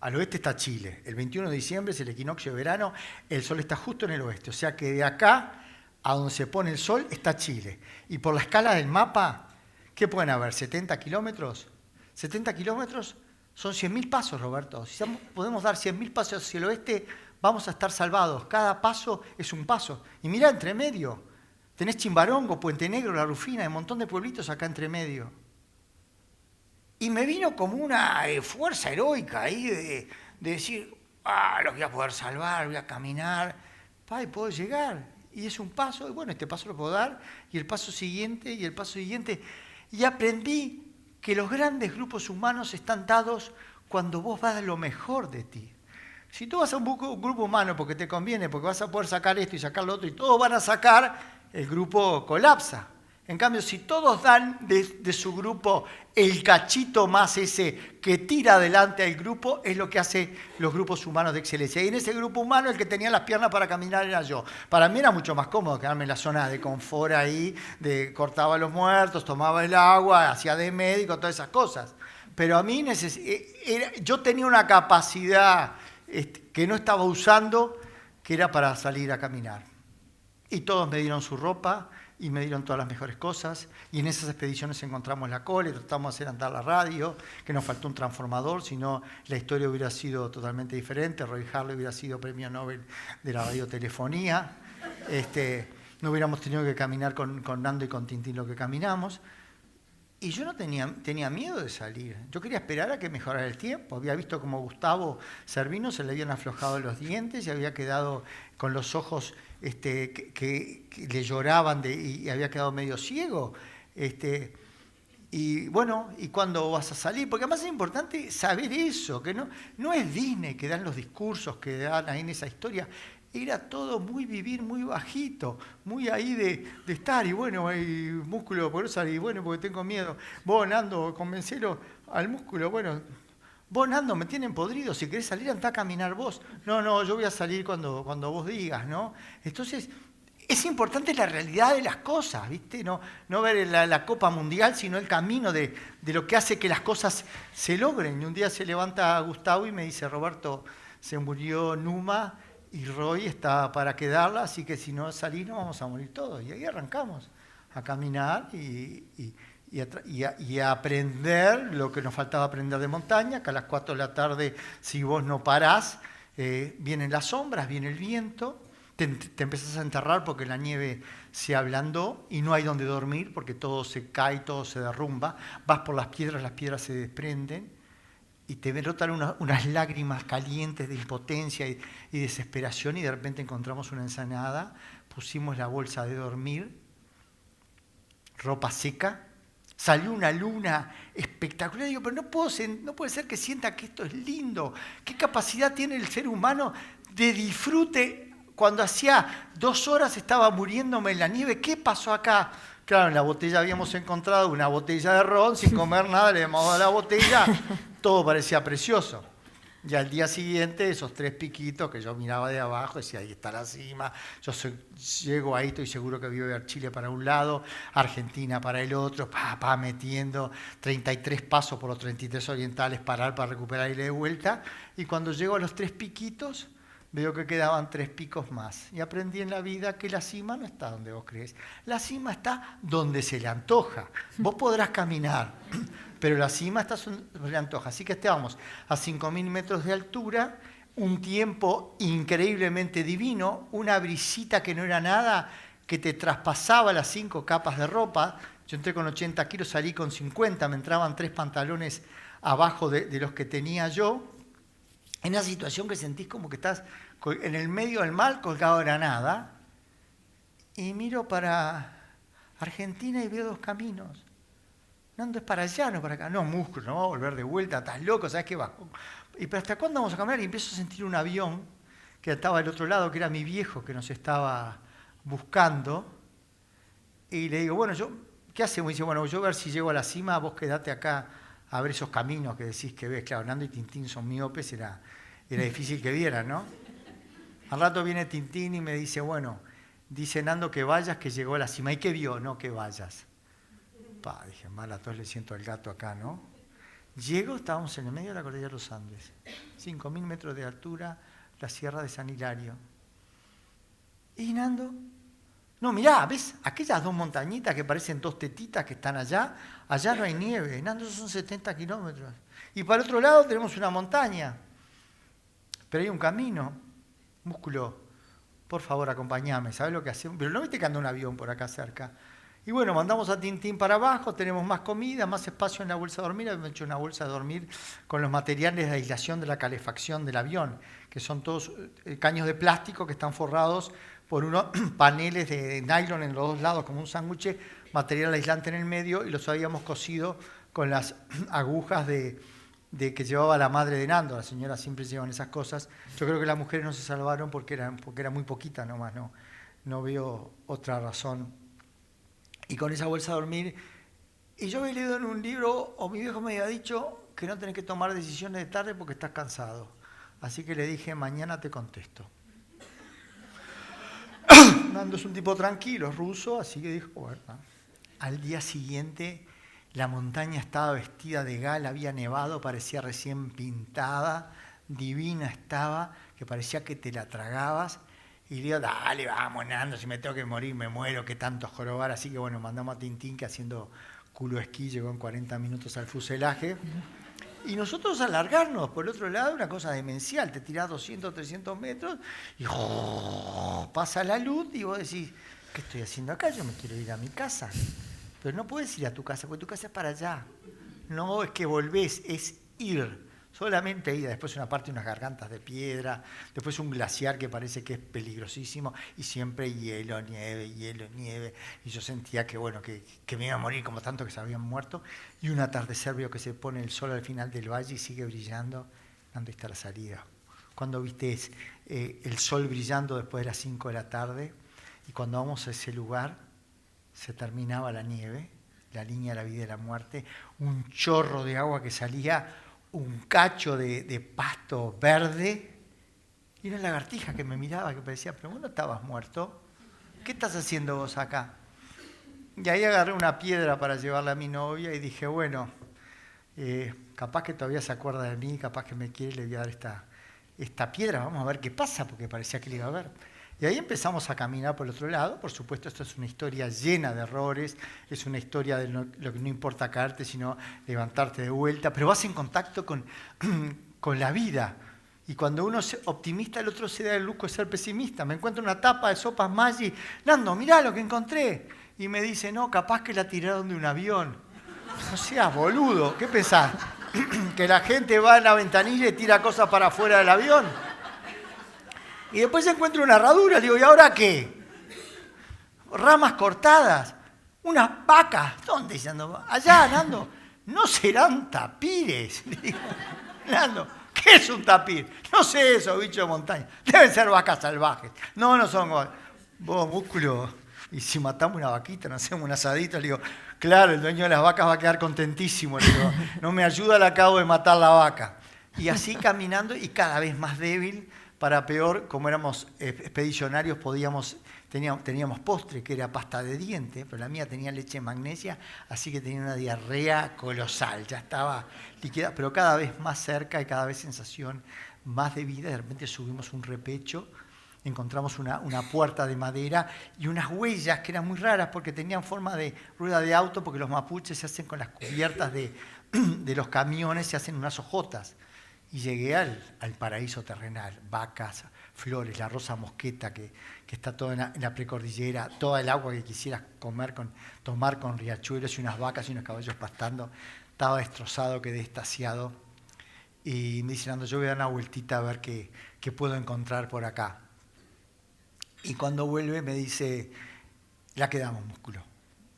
Al oeste está Chile. El 21 de diciembre es el equinoccio de verano. El sol está justo en el oeste. O sea que de acá a donde se pone el sol está Chile. Y por la escala del mapa, ¿qué pueden haber? ¿70 kilómetros? 70 kilómetros son 100.000 pasos, Roberto. Si podemos dar 100.000 pasos hacia el oeste, vamos a estar salvados. Cada paso es un paso. Y mirá, entre medio, tenés Chimbarongo, Puente Negro, La Rufina, un montón de pueblitos acá entre medio. Y me vino como una fuerza heroica ahí de decir, los voy a poder salvar, voy a caminar, y puedo llegar. Y es un paso, y bueno, este paso lo puedo dar, y el paso siguiente, y el paso siguiente. Y aprendí que los grandes grupos humanos están dados cuando vos vas a lo mejor de ti. Si tú vas a un grupo humano porque te conviene, porque vas a poder sacar esto y sacar lo otro, y todos van a sacar, el grupo colapsa. En cambio, si todos dan de su grupo el cachito más ese que tira adelante al grupo, es lo que hacen los grupos humanos de excelencia. Y en ese grupo humano el que tenía las piernas para caminar era yo. Para mí era mucho más cómodo quedarme en la zona de confort ahí, cortaba a los muertos, tomaba el agua, hacía de médico, todas esas cosas. Pero a mí yo tenía una capacidad que no estaba usando, que era para salir a caminar. Y todos me dieron su ropa, y me dieron todas las mejores cosas, y en esas expediciones encontramos la cola y tratamos de hacer andar la radio, que nos faltó un transformador, si no la historia hubiera sido totalmente diferente. Roy Harley hubiera sido premio Nobel de la radiotelefonía, no hubiéramos tenido que caminar con Nando y con Tintín lo que caminamos, y yo no tenía miedo de salir. Yo quería esperar a que mejorara el tiempo. Había visto como Gustavo Servino se le habían aflojado los dientes y había quedado con los ojos que le lloraban y había quedado medio ciego. Y bueno, ¿y cuándo vas a salir? Porque además es importante saber eso, que no es Disney que dan los discursos que dan ahí en esa historia. Era todo muy vivir, muy bajito, muy ahí de estar, y bueno, hay músculo por salir, y bueno, porque tengo miedo. Vos, Nando, convencelo al músculo, bueno, vos, Nando, me tienen podrido, si querés salir, andá a caminar vos. No, yo voy a salir cuando vos digas, ¿no? Entonces, es importante la realidad de las cosas, ¿viste? No ver la Copa Mundial, sino el camino de lo que hace que las cosas se logren. Y un día se levanta Gustavo y me dice, Roberto, se murió Numa, y Roy está para quedarla, así que si no salís nos vamos a morir todos. Y ahí arrancamos a caminar y a aprender lo que nos faltaba aprender de montaña, que a las 4 de la tarde, si vos no parás, vienen las sombras, viene el viento, te empezás a enterrar porque la nieve se ablandó y no hay donde dormir porque todo se cae, todo se derrumba. Vas por las piedras se desprenden. Y te brotan unas lágrimas calientes de impotencia y desesperación, y de repente encontramos una ensenada, pusimos la bolsa de dormir, ropa seca, salió una luna espectacular. Y digo, pero no puede ser que sienta que esto es lindo. ¿Qué capacidad tiene el ser humano de disfrute cuando hacía 2 horas estaba muriéndome en la nieve? ¿Qué pasó acá? Claro, en la botella habíamos encontrado una botella de ron, sin comer nada, le hemos dado la botella, todo parecía precioso. Y al día siguiente, esos 3 piquitos que yo miraba de abajo, decía, ahí está la cima, llego ahí, estoy seguro que voy a ver Chile para un lado, Argentina para el otro, metiendo 33 pasos por los 33 orientales, parar para recuperar y de vuelta, y cuando llego a los 3 piquitos, veo que quedaban 3 picos más. Y aprendí en la vida que la cima no está donde vos crees. La cima está donde se le antoja. Vos podrás caminar, pero la cima está donde le antoja. Así que estábamos a 5.000 metros de altura, un tiempo increíblemente divino, una brisita que no era nada, que te traspasaba las 5 capas de ropa. Yo entré con 80 kilos, salí con 50, me entraban 3 pantalones abajo de los que tenía yo. En una situación que sentís como que estás en el medio del mar colgado de la nada, y miro para Argentina y veo 2 caminos. Nando, es para allá, no para acá. No, músculo, no, volver de vuelta, estás loco, ¿sabes qué va? ¿Y pero hasta cuándo vamos a caminar? Y empiezo a sentir un avión que estaba al otro lado, que era mi viejo, que nos estaba buscando, y le digo, bueno, ¿qué hacemos? Y dice, bueno, yo a ver si llego a la cima, vos quedate acá a ver esos caminos que decís que ves. Claro, Nando y Tintín son miopes, era difícil que vieran, ¿no? Al rato viene Tintín y me dice, bueno, dice Nando que vayas, que llegó a la cima. ¿Y qué vio? No, que vayas. Dije, mal, a todos le siento el gato acá, ¿no? Llego, estábamos en el medio de la cordillera de los Andes, 5.000 metros de altura, la sierra de San Hilario. Y Nando, no, mirá, ¿ves? Aquellas dos montañitas que parecen dos tetitas que están allá no hay nieve. Nando, esos son 70 kilómetros. Y para el otro lado tenemos una montaña. Pero hay un camino. Músculo, por favor, acompáñame. ¿Sabes lo que hacemos? Pero no viste que anda un avión por acá cerca. Y bueno, mandamos a Tintín para abajo, tenemos más comida, más espacio en la bolsa de dormir. Habíamos hecho una bolsa de dormir con los materiales de aislación de la calefacción del avión, que son todos caños de plástico que están forrados por unos paneles de nylon en los dos lados, como un sándwich, material aislante en el medio, y los habíamos cosido con las agujas de que llevaba la madre de Nando. Las señoras siempre llevan esas cosas. Yo creo que las mujeres no se salvaron porque era muy poquita nomás, no veo otra razón. Y con esa bolsa a dormir, y yo había leído en un libro, o mi viejo me había dicho, que no tenés que tomar decisiones de tarde porque estás cansado. Así que le dije, mañana te contesto. Nando es un tipo tranquilo, es ruso, así que dijo, bueno. Al día siguiente, la montaña estaba vestida de gala, había nevado, parecía recién pintada, divina estaba, que parecía que te la tragabas. Y le digo, dale, vamos, Nando, si me tengo que morir, me muero, que tanto jorobar. Así que bueno, mandamos a Tintín, que haciendo culo esquí llegó en 40 minutos al fuselaje. Y nosotros alargarnos por el otro lado, una cosa demencial. Te tirás 200, 300 metros y pasa la luz y vos decís, ¿qué estoy haciendo acá? Yo me quiero ir a mi casa. Pero no puedes ir a tu casa, porque tu casa es para allá. No es que volvés, es ir. Solamente ida, después una parte de unas gargantas de piedra, después un glaciar que parece que es peligrosísimo, y siempre hielo, nieve, y yo sentía que bueno, que me iba a morir como tanto que se habían muerto, y un atardecer veo que se pone el sol al final del valle y sigue brillando. ¿Dónde está la salida? Cuando viste el sol brillando después de las 5 de la tarde, y cuando vamos a ese lugar, se terminaba la nieve, la línea de la vida y la muerte, un chorro de agua que salía, un cacho de pasto verde, y una lagartija que me miraba, que parecía, pero vos no estabas muerto, ¿qué estás haciendo vos acá? Y ahí agarré una piedra para llevarla a mi novia y dije, bueno, capaz que todavía se acuerda de mí, capaz que me quiere, le voy a dar esta piedra, vamos a ver qué pasa, porque parecía que le iba a ver. Y ahí empezamos a caminar por el otro lado. Por supuesto, esto es una historia llena de errores, es una historia de lo que no importa caerte, sino levantarte de vuelta, pero vas en contacto con la vida. Y cuando uno es optimista, el otro se da el lujo de ser pesimista. Me encuentro una tapa de sopas Maggi, Nando, mirá lo que encontré. Y me dice, no, capaz que la tiraron de un avión. No seas boludo, ¿qué pensás? ¿Que la gente va en la ventanilla y tira cosas para afuera del avión? Y después encuentro una herradura, digo, ¿y ahora qué? Ramas cortadas, unas vacas, ¿dónde se andó? Allá, Nando, no serán tapires. Le digo, Nando, ¿qué es un tapir? No sé eso, bicho de montaña. Deben ser vacas salvajes. No son vos, músculo. Y si matamos una vaquita, nos hacemos un asadito, le digo, claro, el dueño de las vacas va a quedar contentísimo. Le digo, no me ayuda, le acabo de matar la vaca. Y así caminando y cada vez más débil. Para peor, como éramos expedicionarios, teníamos postre, que era pasta de diente, pero la mía tenía leche de magnesia, así que tenía una diarrea colosal, ya estaba líquida, pero cada vez más cerca y cada vez sensación más de vida. De repente subimos un repecho, encontramos una puerta de madera y unas huellas que eran muy raras porque tenían forma de rueda de auto, porque los mapuches se hacen con las cubiertas de los camiones, se hacen unas hojotas. Y llegué al paraíso terrenal, vacas, flores, la rosa mosqueta que está toda en la precordillera, toda el agua que quisieras tomar con riachuelos y unas vacas y unos caballos pastando. Estaba destrozado, quedé extasiado. Y me dice, Nando, yo voy a dar una vueltita a ver qué puedo encontrar por acá. Y cuando vuelve me dice, la quedamos, músculo.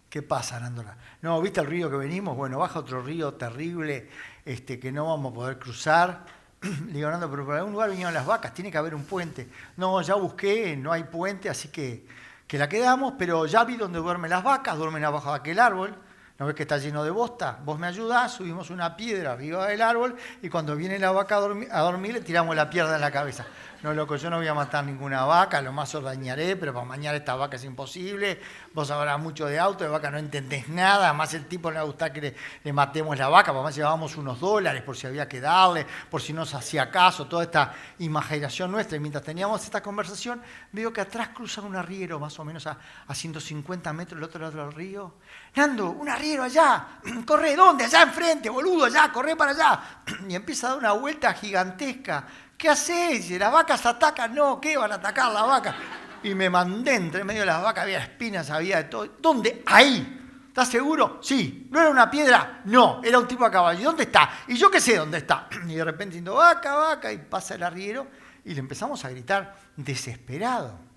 ¿Qué pasa, Nando? No, ¿viste el río que venimos? Bueno, baja otro río terrible que no vamos a poder cruzar. Le digo, Nando, pero por algún lugar vinieron las vacas, tiene que haber un puente. No, ya busqué, no hay puente, así que que la quedamos, pero ya vi dónde duermen las vacas, duermen abajo de aquel árbol. ¿No ves que está lleno de bosta? Vos me ayudás, subimos una piedra arriba del árbol y cuando viene la vaca a dormir le tiramos la piedra en la cabeza. No, loco, yo no voy a matar ninguna vaca, lo más ordeñaré, pero para mañar esta vaca es imposible. Vos sabrás mucho de auto, de vaca no entendés nada, además el tipo no le gusta que le matemos la vaca, además llevábamos unos $, por si había que darle, por si no se hacía caso, toda esta imaginación nuestra. Y mientras teníamos esta conversación, veo que atrás cruzan un arriero, más o menos a 150 metros del otro lado del río. Nando, un arriero allá, corre, ¿dónde? Allá enfrente, boludo, allá, corre para allá. Y empieza a dar una vuelta gigantesca. ¿Qué hacés? ¿Las vacas atacan? No, ¿qué van a atacar las vacas? Y me mandé entre medio de las vacas, había espinas, había de todo. ¿Dónde? Ahí. ¿Estás seguro? Sí. ¿No era una piedra? No, era un tipo a caballo. ¿Y dónde está? Y yo qué sé dónde está. Y de repente diciendo, vaca, vaca, y pasa el arriero y le empezamos a gritar desesperado.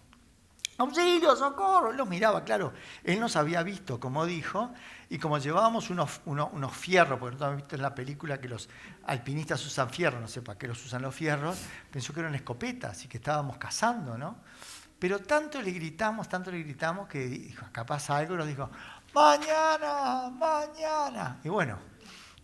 ¡Auxilio, socorro! Él nos miraba, claro. Él nos había visto, como dijo, y como llevábamos unos fierros, porque nosotros hemos visto en la película que los alpinistas usan fierros, no sé para qué los usan los fierros, pensó que eran escopetas y que estábamos cazando, ¿no? Pero tanto le gritamos que dijo, acá pasa algo, y nos dijo, ¡mañana, mañana! Y bueno,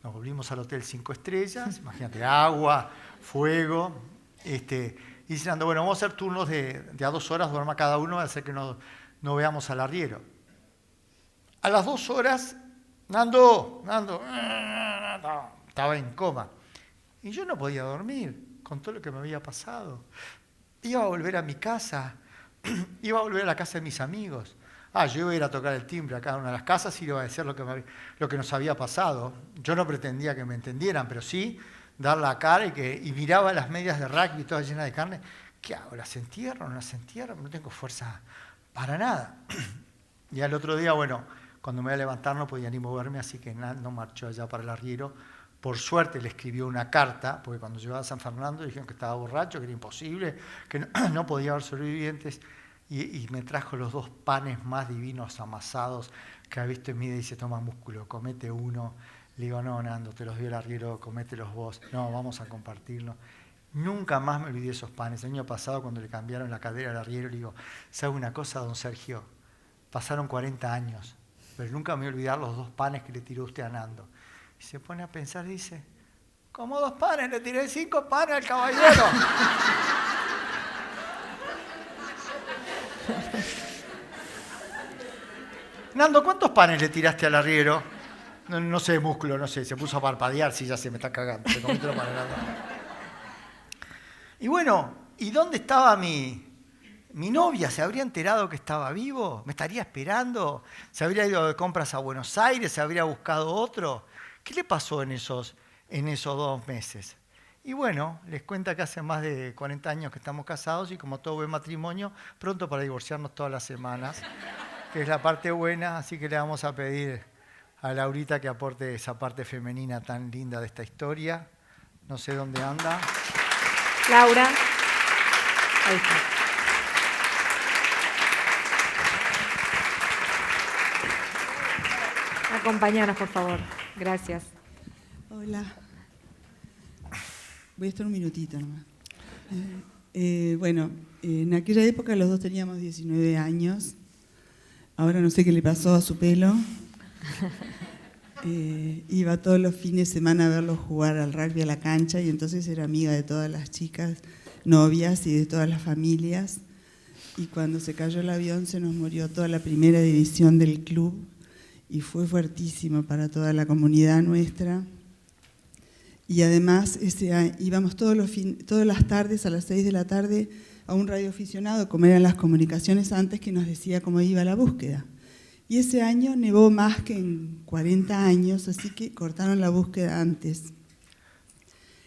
nos volvimos al Hotel 5 Estrellas, imagínate, agua, fuego, y diciendo, bueno, vamos a hacer turnos de a 2 horas, duerma cada uno, va a hacer que no veamos al arriero. A las 2 horas, Nando, estaba en coma. Y yo no podía dormir con todo lo que me había pasado. Iba a volver a mi casa, iba a volver a la casa de mis amigos. Yo iba a ir a tocar el timbre a cada una de las casas y iba a decir lo que nos había pasado. Yo no pretendía que me entendieran, pero sí dar la cara y miraba las medias de rugby todas llenas de carne. ¿Qué hago? ¿Las entierro? ¿No las entierro? No tengo fuerza para nada. Y al otro día, bueno, cuando me voy a levantar no podía ni moverme, así que no marchó allá para el arriero. Por suerte le escribió una carta, porque cuando llegaba a San Fernando dijeron que estaba borracho, que era imposible, que no podía haber sobrevivientes. Y me trajo los 2 panes más divinos amasados que ha visto en mi vida y dice, toma músculo, comete uno. Le digo, no, Nando, te los dio el arriero, comételos vos. No, vamos a compartirlo. Nunca más me olvidé de esos panes. El año pasado, cuando le cambiaron la cadera al arriero, le digo, ¿sabe una cosa, don Sergio? Pasaron 40 años, pero nunca me voy a olvidar los 2 panes que le tiró usted a Nando. Y se pone a pensar, dice, ¿cómo 2 panes? Le tiré 5 panes al caballero. Nando, ¿cuántos panes le tiraste al arriero? No sé, músculo, no sé, se puso a parpadear, sí, ya se me está cagando. Y bueno, ¿y dónde estaba mi novia? ¿Se habría enterado que estaba vivo? ¿Me estaría esperando? ¿Se habría ido de compras a Buenos Aires? ¿Se habría buscado otro? ¿Qué le pasó en esos 2 meses? Y bueno, les cuenta que hace más de 40 años que estamos casados y como todo buen matrimonio, pronto para divorciarnos todas las semanas, que es la parte buena, así que le vamos a pedir a Laurita que aporte esa parte femenina tan linda de esta historia. No sé dónde anda. Laura. Ahí está. Acompáñanos, por favor. Gracias. Hola. Voy a estar un minutito nomás. Bueno, en aquella época los 2 teníamos 19 años. Ahora no sé qué le pasó a su pelo. Iba todos los fines de semana a verlos jugar al rugby a la cancha y entonces era amiga de todas las chicas novias y de todas las familias. Y cuando se cayó el avión se nos murió toda la primera división del club y fue fuertísimo para toda la comunidad nuestra. Y además íbamos todas las tardes a las 6 de la tarde a un radioaficionado, como eran las comunicaciones antes, que nos decía cómo iba la búsqueda. Y ese año nevó más que en 40 años, así que cortaron la búsqueda antes.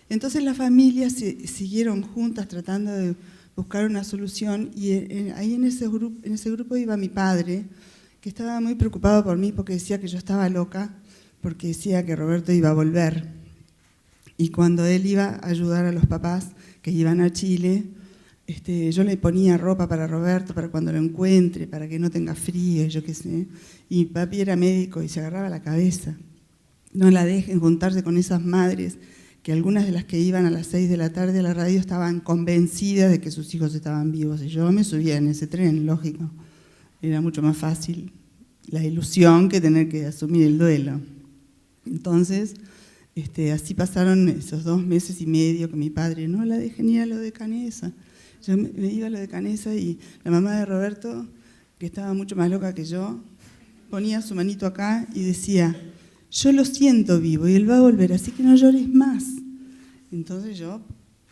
Entonces las familias siguieron juntas tratando de buscar una solución y ahí en ese grupo iba mi padre, que estaba muy preocupado por mí porque decía que yo estaba loca, porque decía que Roberto iba a volver. Y cuando él iba a ayudar a los papás que iban a Chile, yo le ponía ropa para Roberto, para cuando lo encuentre, para que no tenga frío, yo qué sé. Y papi era médico y se agarraba la cabeza. No la dejen juntarse con esas madres, que algunas de las que iban a las 6 de la tarde a la radio estaban convencidas de que sus hijos estaban vivos. Y yo me subía en ese tren, lógico. era mucho más fácil la ilusión que tener que asumir el duelo. Entonces, así pasaron esos 2 meses y medio que mi padre, no la dejen ir a lo de Canesa. Yo me iba a lo de Canesa y la mamá de Roberto, que estaba mucho más loca que yo, ponía su manito acá y decía, yo lo siento vivo y él va a volver, así que no llores más. Entonces yo,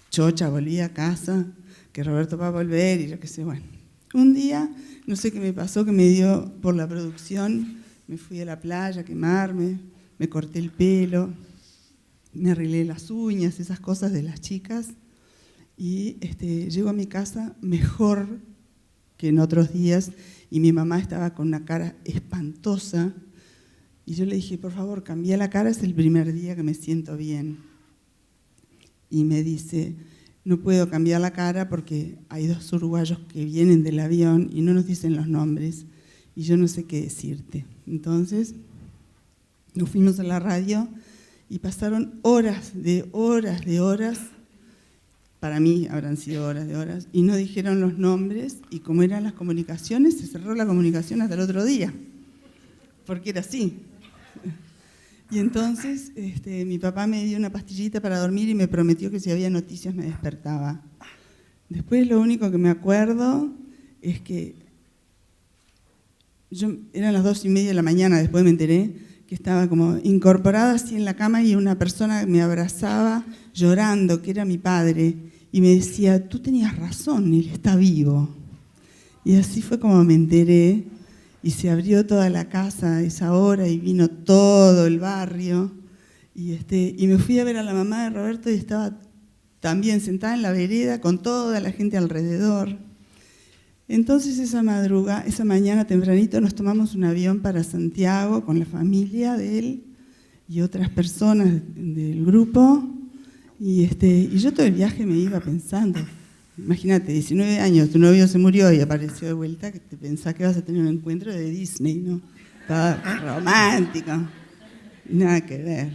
chocha, volví a casa, que Roberto va a volver y yo qué sé, bueno. Un día, no sé qué me pasó, que me dio por la producción, me fui a la playa a quemarme, me corté el pelo, me arreglé las uñas, esas cosas de las chicas, y llego a mi casa mejor que en otros días, y mi mamá estaba con una cara espantosa, y yo le dije, por favor, cambia la cara, es el primer día que me siento bien. Y me dice, no puedo cambiar la cara porque hay 2 uruguayos que vienen del avión y no nos dicen los nombres, y yo no sé qué decirte. Entonces, nos fuimos a la radio y pasaron horas de horas, para mí habrán sido horas de horas, y no dijeron los nombres, y como eran las comunicaciones, se cerró la comunicación hasta el otro día, porque era así. Y entonces mi papá me dio una pastillita para dormir y me prometió que si había noticias me despertaba. Después lo único que me acuerdo es que eran las 2:30 de la mañana, después me enteré que estaba como incorporada así en la cama y una persona me abrazaba llorando, que era mi padre, y me decía, tú tenías razón, él está vivo. Y así fue como me enteré. Y se abrió toda la casa a esa hora y vino todo el barrio. Y me fui a ver a la mamá de Roberto y estaba también sentada en la vereda con toda la gente alrededor. Entonces esa mañana tempranito nos tomamos un avión para Santiago con la familia de él y otras personas del grupo. Y yo todo el viaje me iba pensando, imagínate, 19 años, tu novio se murió y apareció de vuelta, que te pensás que vas a tener un encuentro de Disney, ¿no? Estaba romántico, nada que ver.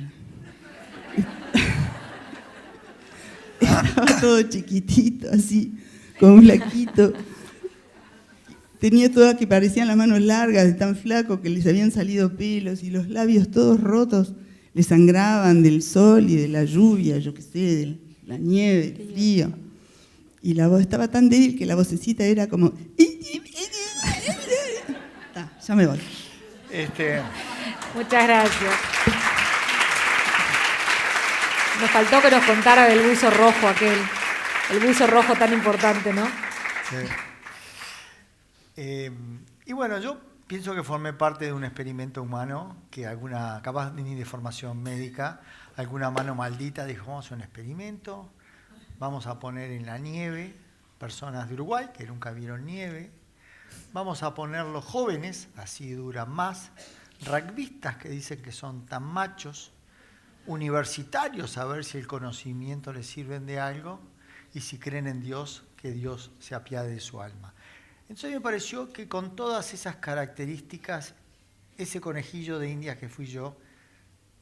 Estaba todo chiquitito, así, con un flaquito. Tenía todas que parecían las manos largas, de tan flaco que les habían salido pelos y los labios todos rotos, le sangraban del sol y de la lluvia, yo qué sé, de la nieve, del frío. Y la voz estaba tan débil que la vocecita era como... Ya me voy. Muchas gracias. Nos faltó que nos contara del buzo rojo aquel. El buzo rojo tan importante, ¿no? Sí. Y bueno, yo pienso que formé parte de un experimento humano, que capaz ni de formación médica, alguna mano maldita dijo, vamos a hacer un experimento, vamos a poner en la nieve personas de Uruguay que nunca vieron nieve, vamos a poner los jóvenes, así duran más, rugbyistas que dicen que son tan machos, universitarios a ver si el conocimiento les sirve de algo y si creen en Dios, que Dios se apiade de su alma. Entonces me pareció que con todas esas características, ese conejillo de Indias que fui yo,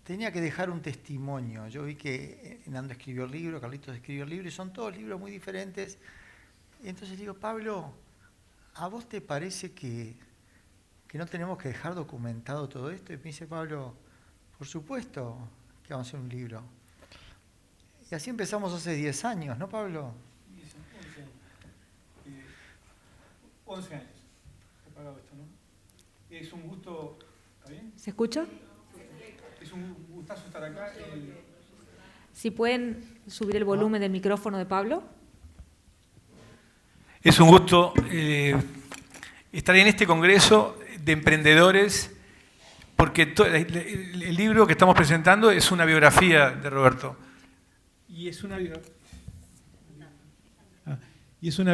tenía que dejar un testimonio. Yo vi que Nando escribió el libro, Carlitos escribió el libro, y son todos libros muy diferentes. Y entonces digo, Pablo, ¿a vos te parece que no tenemos que dejar documentado todo esto? Y me dice Pablo, por supuesto que vamos a hacer un libro. Y así empezamos hace 10 años, ¿no, Pablo? 11 años he pagado esto, ¿no? Es un gusto, ¿está bien? ¿Se escucha? Es un gustazo estar acá. Si pueden subir el volumen del micrófono de Pablo. Es un gusto estar en este congreso de emprendedores, porque el libro que estamos presentando es una biografía de Roberto. Y es una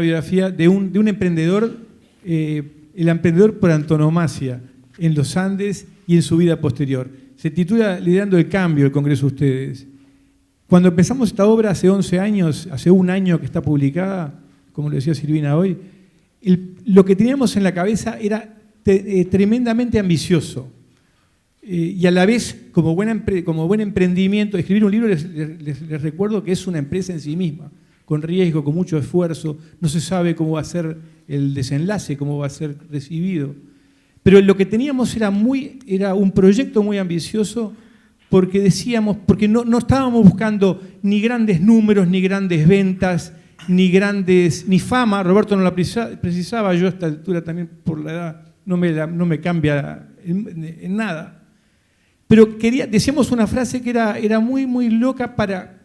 biografía de un emprendedor, el emprendedor por antonomasia en los Andes y en su vida posterior. Se titula Liderando el Cambio, el congreso de ustedes. Cuando empezamos esta obra hace 11 años, hace un año que está publicada, como lo decía Silvina hoy, lo que teníamos en la cabeza era tremendamente ambicioso. Y a la vez, como buen emprendimiento, escribir un libro, les recuerdo que es una empresa en sí misma. con riesgo, con mucho esfuerzo, no se sabe cómo va a ser el desenlace, cómo va a ser recibido. Pero lo que teníamos era un proyecto muy ambicioso porque decíamos, porque no estábamos buscando ni grandes números, ni grandes ventas, ni fama. Roberto no la precisaba, yo a esta altura también por la edad no me cambia en nada. Pero decíamos una frase que era muy, muy loca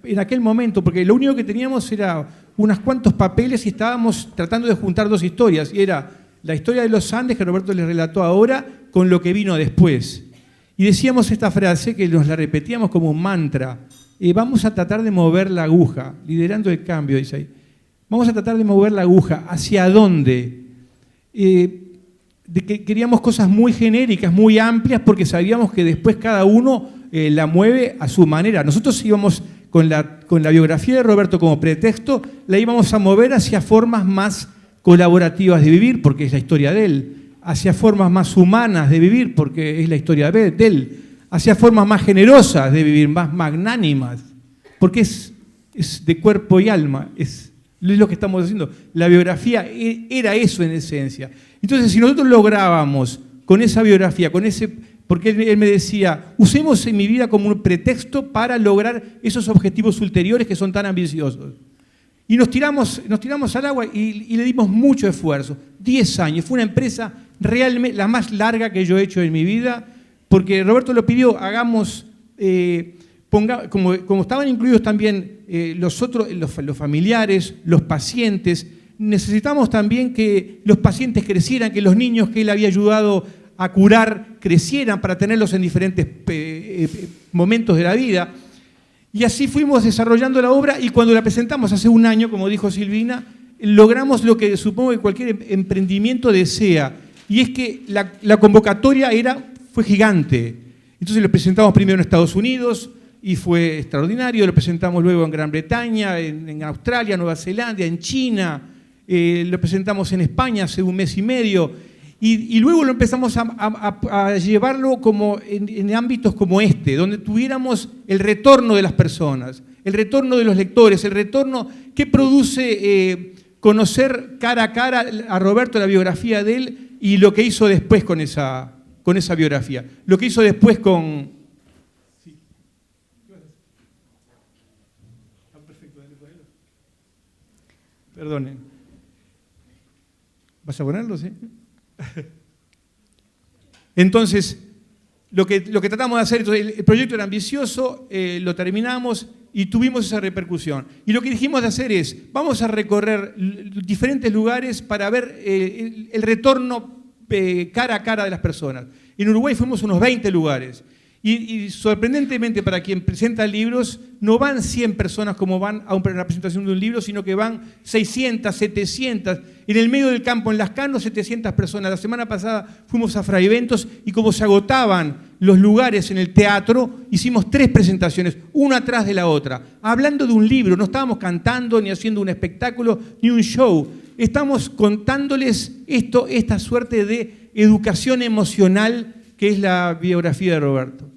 en aquel momento, porque lo único que teníamos era unos cuantos papeles y estábamos tratando de juntar dos historias, y era la historia de los Andes, que Roberto les relató ahora, con lo que vino después. Y decíamos esta frase, que nos la repetíamos como un mantra: vamos a tratar de mover la aguja, liderando el cambio, dice ahí. Vamos a tratar de mover la aguja. ¿Hacia dónde? Queríamos cosas muy genéricas, muy amplias, porque sabíamos que después cada uno la mueve a su manera. Nosotros íbamos con la biografía de Roberto como pretexto, la íbamos a mover hacia formas más colaborativas de vivir, porque es la historia de él, hacia formas más humanas de vivir, porque es la historia de él, hacia formas más generosas de vivir, más magnánimas, porque es de cuerpo y alma, es lo que estamos haciendo. La biografía era eso en esencia. Entonces, si nosotros lográbamos con esa biografía, porque él me decía, usemos en mi vida como un pretexto para lograr esos objetivos ulteriores que son tan ambiciosos. Y nos tiramos al agua y le dimos mucho esfuerzo. 10 años. Fue una empresa realmente la más larga que yo he hecho en mi vida, porque Roberto lo pidió, hagamos, como estaban incluidos también los familiares, los pacientes, necesitamos también que los pacientes crecieran, que los niños que él había ayudado a curar crecieran para tenerlos en diferentes momentos de la vida. Y así fuimos desarrollando la obra, y cuando la presentamos hace un año, como dijo Silvina, logramos lo que supongo que cualquier emprendimiento desea, y es que la convocatoria fue gigante. Entonces lo presentamos primero en Estados Unidos, y fue extraordinario. Lo presentamos luego en Gran Bretaña, en Australia, Nueva Zelanda, en China. Lo presentamos en España hace un mes y medio. Y luego lo empezamos a llevarlo como en ámbitos como este, donde tuviéramos el retorno de las personas, el retorno de los lectores, el retorno que produce conocer cara a cara a Roberto, la biografía de él, y lo que hizo después con esa biografía. Lo que hizo después con... Perdonen. ¿Vas a ponerlo, sí? Entonces, lo que tratamos de hacer, el proyecto era ambicioso, lo terminamos y tuvimos esa repercusión. Y lo que dijimos de hacer es, vamos a recorrer diferentes lugares para ver el retorno cara a cara de las personas. En Uruguay fuimos unos 20 lugares. Y sorprendentemente, para quien presenta libros, no van 100 personas como van a una presentación de un libro, sino que van 600, 700. En el medio del campo, en Las Canos, 700 personas. La semana pasada fuimos a Fraiventos y como se agotaban los lugares en el teatro, hicimos 3 presentaciones, una atrás de la otra, hablando de un libro. No estábamos cantando, ni haciendo un espectáculo, ni un show. Estamos contándoles esta suerte de educación emocional que es la biografía de Roberto.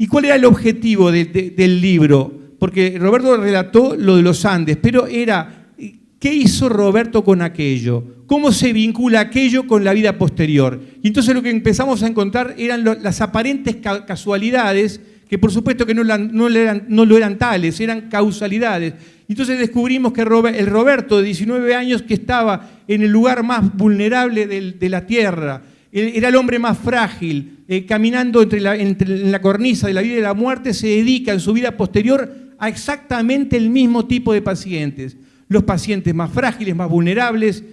¿Y cuál era el objetivo del libro? Porque Roberto relató lo de los Andes, pero era, ¿qué hizo Roberto con aquello? ¿Cómo se vincula aquello con la vida posterior? Y entonces lo que empezamos a encontrar eran las aparentes casualidades, que por supuesto que no lo eran tales, eran causalidades. Y entonces descubrimos que el Roberto de 19 años, que estaba en el lugar más vulnerable de la tierra, era el hombre más frágil, caminando en la cornisa de la vida y de la muerte, se dedica en su vida posterior a exactamente el mismo tipo de pacientes. Los pacientes más frágiles, más vulnerables,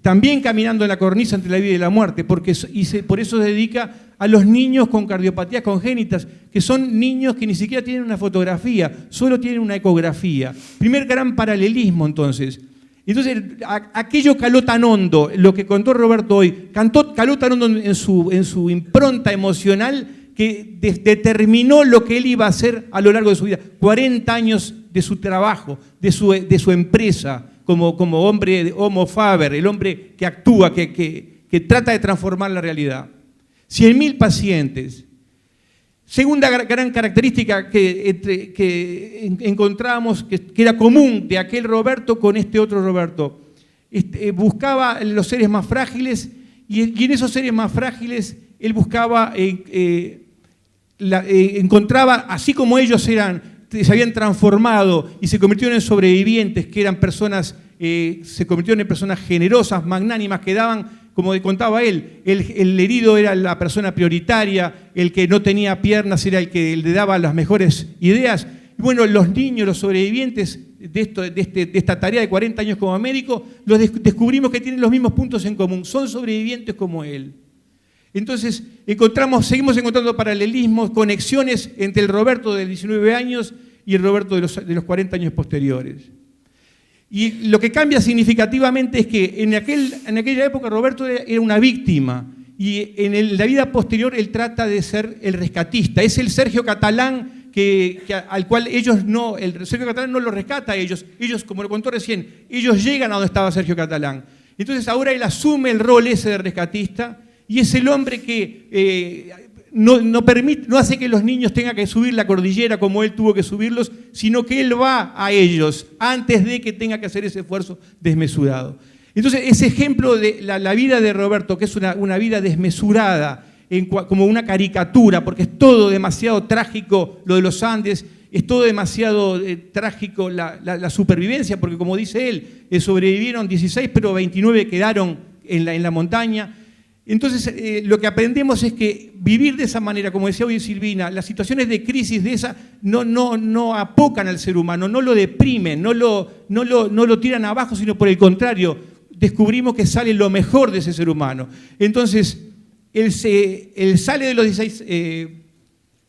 también caminando en la cornisa entre la vida y la muerte, por eso se dedica a los niños con cardiopatías congénitas, que son niños que ni siquiera tienen una fotografía, solo tienen una ecografía. Primer gran paralelismo, entonces. Entonces, aquello caló tan hondo, lo que contó Roberto hoy, caló tan hondo en su impronta emocional que determinó lo que él iba a hacer a lo largo de su vida. 40 años de su trabajo, de su empresa, como hombre, homo faber, el hombre que actúa, que trata de transformar la realidad. 100.000 pacientes. Segunda gran característica que encontramos que era común de aquel Roberto con este otro Roberto. Buscaba los seres más frágiles y en esos seres más frágiles él buscaba, encontraba, así como ellos se habían transformado y se convirtieron en sobrevivientes, que eran personas, se convirtieron en personas generosas, magnánimas, que daban, como contaba él, el herido era la persona prioritaria, el que no tenía piernas era el que le daba las mejores ideas. Y bueno, los niños, los sobrevivientes de esta tarea de 40 años como médico, descubrimos que tienen los mismos puntos en común, son sobrevivientes como él. Entonces, seguimos encontrando paralelismos, conexiones entre el Roberto de 19 años y el Roberto de los 40 años posteriores. Y lo que cambia significativamente es que en aquella época Roberto era una víctima y en la vida posterior él trata de ser el rescatista. Es el Sergio Catalán al cual el Sergio Catalán no lo rescata a ellos, como lo contó recién, ellos llegan a donde estaba Sergio Catalán. Entonces ahora él asume el rol ese de rescatista y es el hombre que no hace que los niños tengan que subir la cordillera como él tuvo que subirlos, sino que él va a ellos antes de que tenga que hacer ese esfuerzo desmesurado. Entonces ese ejemplo de la vida de Roberto, que es una vida desmesurada, como una caricatura, porque es todo demasiado trágico lo de los Andes, es todo demasiado trágico la supervivencia, porque como dice él, sobrevivieron 16, pero 29 quedaron en la montaña. Entonces, lo que aprendemos es que vivir de esa manera, como decía hoy Silvina, las situaciones de crisis de esa no apocan al ser humano, no lo deprimen, no lo tiran abajo, sino por el contrario, descubrimos que sale lo mejor de ese ser humano. Entonces, él sale de los 16,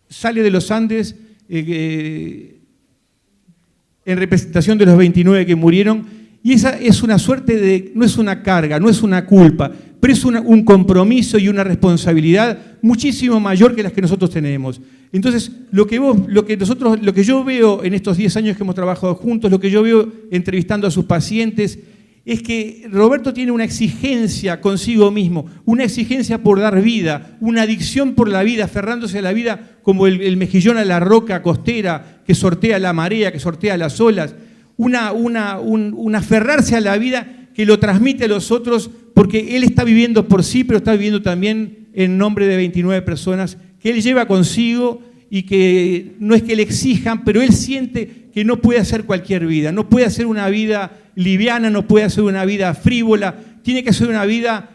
sale de los Andes en representación de los 29 que murieron, y esa es una suerte no es una carga, no es una culpa, pero es un compromiso y una responsabilidad muchísimo mayor que las que nosotros tenemos. Entonces, lo que yo veo en estos 10 años que hemos trabajado juntos, lo que yo veo entrevistando a sus pacientes, es que Roberto tiene una exigencia consigo mismo, una exigencia por dar vida, una adicción por la vida, aferrándose a la vida como el mejillón a la roca costera que sortea la marea, que sortea las olas, un aferrarse a la vida que lo transmite a los otros, porque él está viviendo por sí, pero está viviendo también en nombre de 29 personas que él lleva consigo y que no es que le exijan, pero él siente que no puede hacer cualquier vida, no puede hacer una vida liviana, no puede hacer una vida frívola, tiene que hacer una vida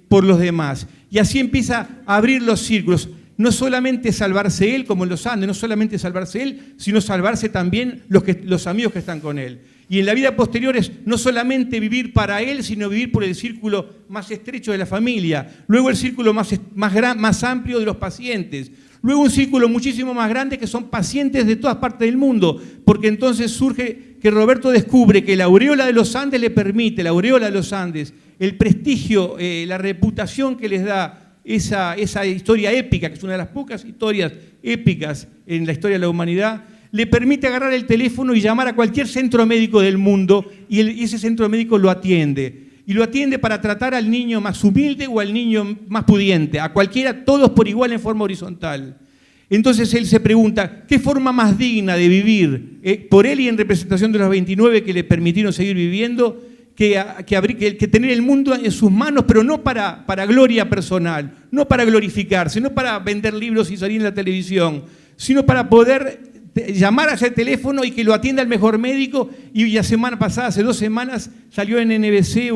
por los demás. Y así empieza a abrir los círculos. No solamente salvarse él, como en los Andes, no solamente salvarse él, sino salvarse también los amigos que están con él. Y en la vida posterior es no solamente vivir para él, sino vivir por el círculo más estrecho de la familia, luego el círculo más amplio de los pacientes, luego un círculo muchísimo más grande que son pacientes de todas partes del mundo, porque entonces surge que Roberto descubre que la aureola de los Andes le permite, la aureola de los Andes, el prestigio, la reputación que les da esa historia épica, que es una de las pocas historias épicas en la historia de la humanidad, le permite agarrar el teléfono y llamar a cualquier centro médico del mundo y ese centro médico lo atiende. Y lo atiende para tratar al niño más humilde o al niño más pudiente, a cualquiera, todos por igual en forma horizontal. Entonces él se pregunta, ¿qué forma más digna de vivir por él y en representación de los 29 que le permitieron seguir viviendo que tener el mundo en sus manos, pero no para gloria personal, no para glorificarse, no para vender libros y salir en la televisión, sino para poder llamar a ese teléfono y que lo atienda el mejor médico. Y la semana pasada, hace 2 semanas, salió en NBC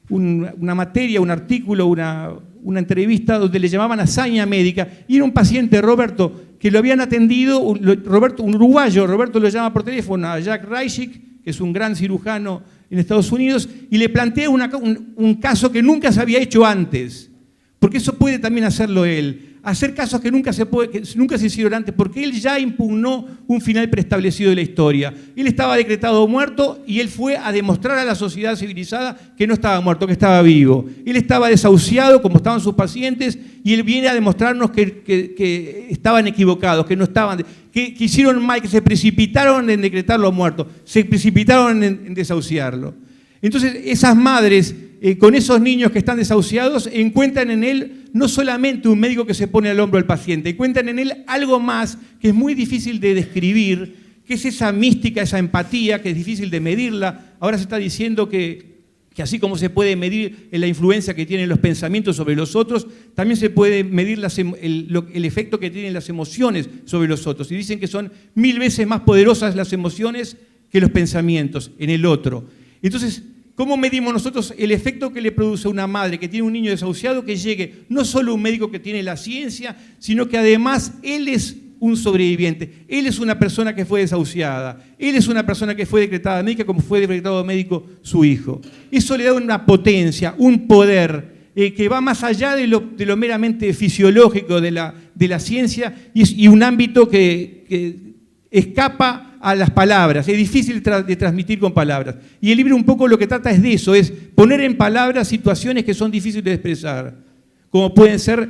una materia, un artículo, una entrevista donde le llamaban hazaña médica, y era un paciente, Roberto, que lo habían atendido, un uruguayo, Roberto lo llama por teléfono a Jack Reicich, que es un gran cirujano en Estados Unidos, y le plantea un caso que nunca se había hecho antes, porque eso puede también hacerlo él, hacer casos que nunca se hicieron antes, porque él ya impugnó un final preestablecido de la historia. Él estaba decretado muerto y él fue a demostrar a la sociedad civilizada que no estaba muerto, que estaba vivo. Él estaba desahuciado, como estaban sus pacientes, y él viene a demostrarnos que estaban equivocados, que no estaban, que hicieron mal, que se precipitaron en decretarlo muerto, se precipitaron en desahuciarlo. Entonces, esas madres con esos niños que están desahuciados, encuentran en él no solamente un médico que se pone al hombro al paciente, encuentran en él algo más que es muy difícil de describir, que es esa mística, esa empatía, que es difícil de medirla. Ahora se está diciendo que así como se puede medir la influencia que tienen los pensamientos sobre los otros, también se puede medir el efecto que tienen las emociones sobre los otros. Y dicen que son 1000 veces más poderosas las emociones que los pensamientos en el otro. Entonces, ¿cómo medimos nosotros el efecto que le produce a una madre que tiene un niño desahuciado que llegue no solo un médico que tiene la ciencia, sino que además él es un sobreviviente, él es una persona que fue desahuciada, él es una persona que fue decretada médica como fue decretado médico su hijo? Eso le da una potencia, un poder que va más allá de lo meramente fisiológico de la ciencia y un ámbito que escapa a las palabras, es difícil de transmitir con palabras. Y el libro un poco lo que trata es de eso, es poner en palabras situaciones que son difíciles de expresar, como pueden ser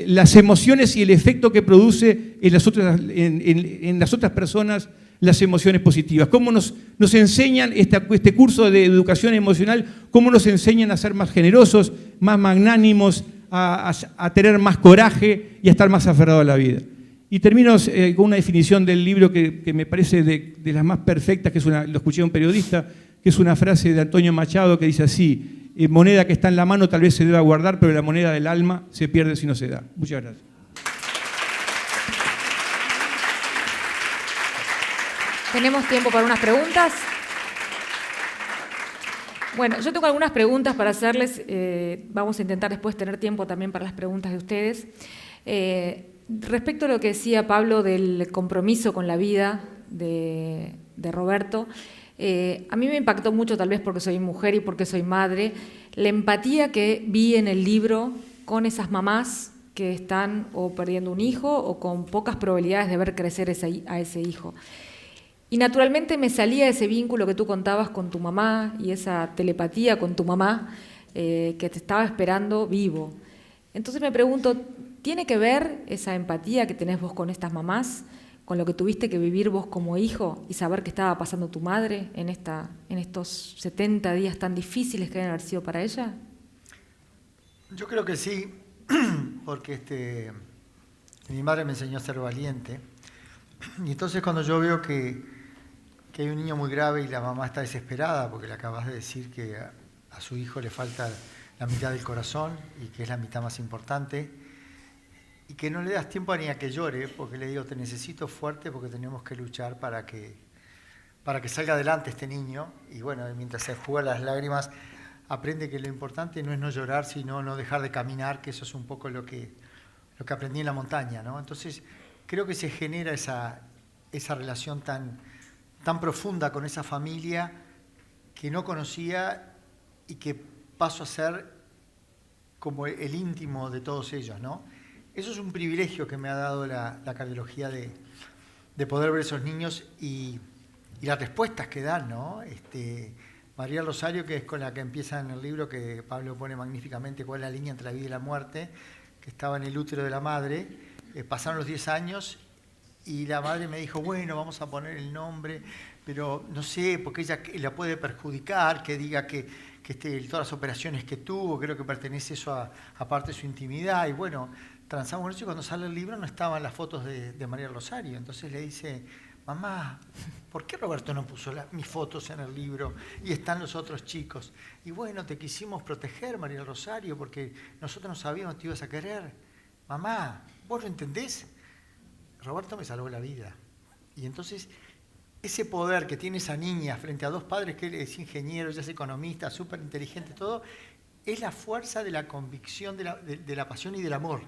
las emociones y el efecto que produce en las otras personas las emociones positivas. Cómo nos enseñan este curso de educación emocional, cómo nos enseñan a ser más generosos, más magnánimos, a tener más coraje y a estar más aferrados a la vida. Y termino con una definición del libro que me parece de las más perfectas, que lo escuché de un periodista, que es una frase de Antonio Machado que dice así: moneda que está en la mano tal vez se deba guardar, pero la moneda del alma se pierde si no se da. Muchas gracias. ¿Tenemos tiempo para unas preguntas? Bueno, yo tengo algunas preguntas para hacerles. Vamos a intentar después tener tiempo también para las preguntas de ustedes. Respecto a lo que decía Pablo del compromiso con la vida de Roberto, a mí me impactó mucho, tal vez porque soy mujer y porque soy madre, la empatía que vi en el libro con esas mamás que están o perdiendo un hijo o con pocas probabilidades de ver crecer a ese hijo. Y naturalmente me salía ese vínculo que tú contabas con tu mamá y esa telepatía con tu mamá que te estaba esperando vivo. Entonces me pregunto, ¿tiene que ver esa empatía que tenés vos con estas mamás con lo que tuviste que vivir vos como hijo y saber qué estaba pasando tu madre en estos 70 días tan difíciles que deben haber sido para ella? Yo creo que sí, porque mi madre me enseñó a ser valiente. Y entonces cuando yo veo que hay un niño muy grave y la mamá está desesperada porque le acabas de decir que a su hijo le falta la mitad del corazón y que es la mitad más importante, y que no le das tiempo ni a que llore, porque le digo, te necesito fuerte porque tenemos que luchar para que salga adelante este niño. Y bueno, mientras se juega las lágrimas, aprende que lo importante no es no llorar, sino no dejar de caminar, que eso es un poco lo que aprendí en la montaña, ¿no? Entonces, creo que se genera esa relación tan profunda con esa familia que no conocía y que paso a ser como el íntimo de todos ellos, ¿no? Eso es un privilegio que me ha dado la cardiología de poder ver esos niños y las respuestas que dan, ¿no? María Rosario, que es con la que empieza en el libro, que Pablo pone magníficamente cuál es la línea entre la vida y la muerte, que estaba en el útero de la madre, pasaron los 10 años y la madre me dijo, bueno, vamos a poner el nombre, pero no sé, porque ella la puede perjudicar, que diga que todas las operaciones que tuvo, creo que pertenece eso a parte de su intimidad, y bueno, transamos con eso, y cuando sale el libro no estaban las fotos de María Rosario. Entonces le dice, mamá, ¿por qué Roberto no puso mis fotos en el libro y están los otros chicos? Y bueno, te quisimos proteger, María Rosario, porque nosotros no sabíamos que te ibas a querer. Mamá, ¿vos lo entendés? Roberto me salvó la vida. Y entonces, ese poder que tiene esa niña frente a dos padres, que él es ingeniero, ella es economista, súper inteligente, todo, es la fuerza de la convicción, de la pasión y del amor.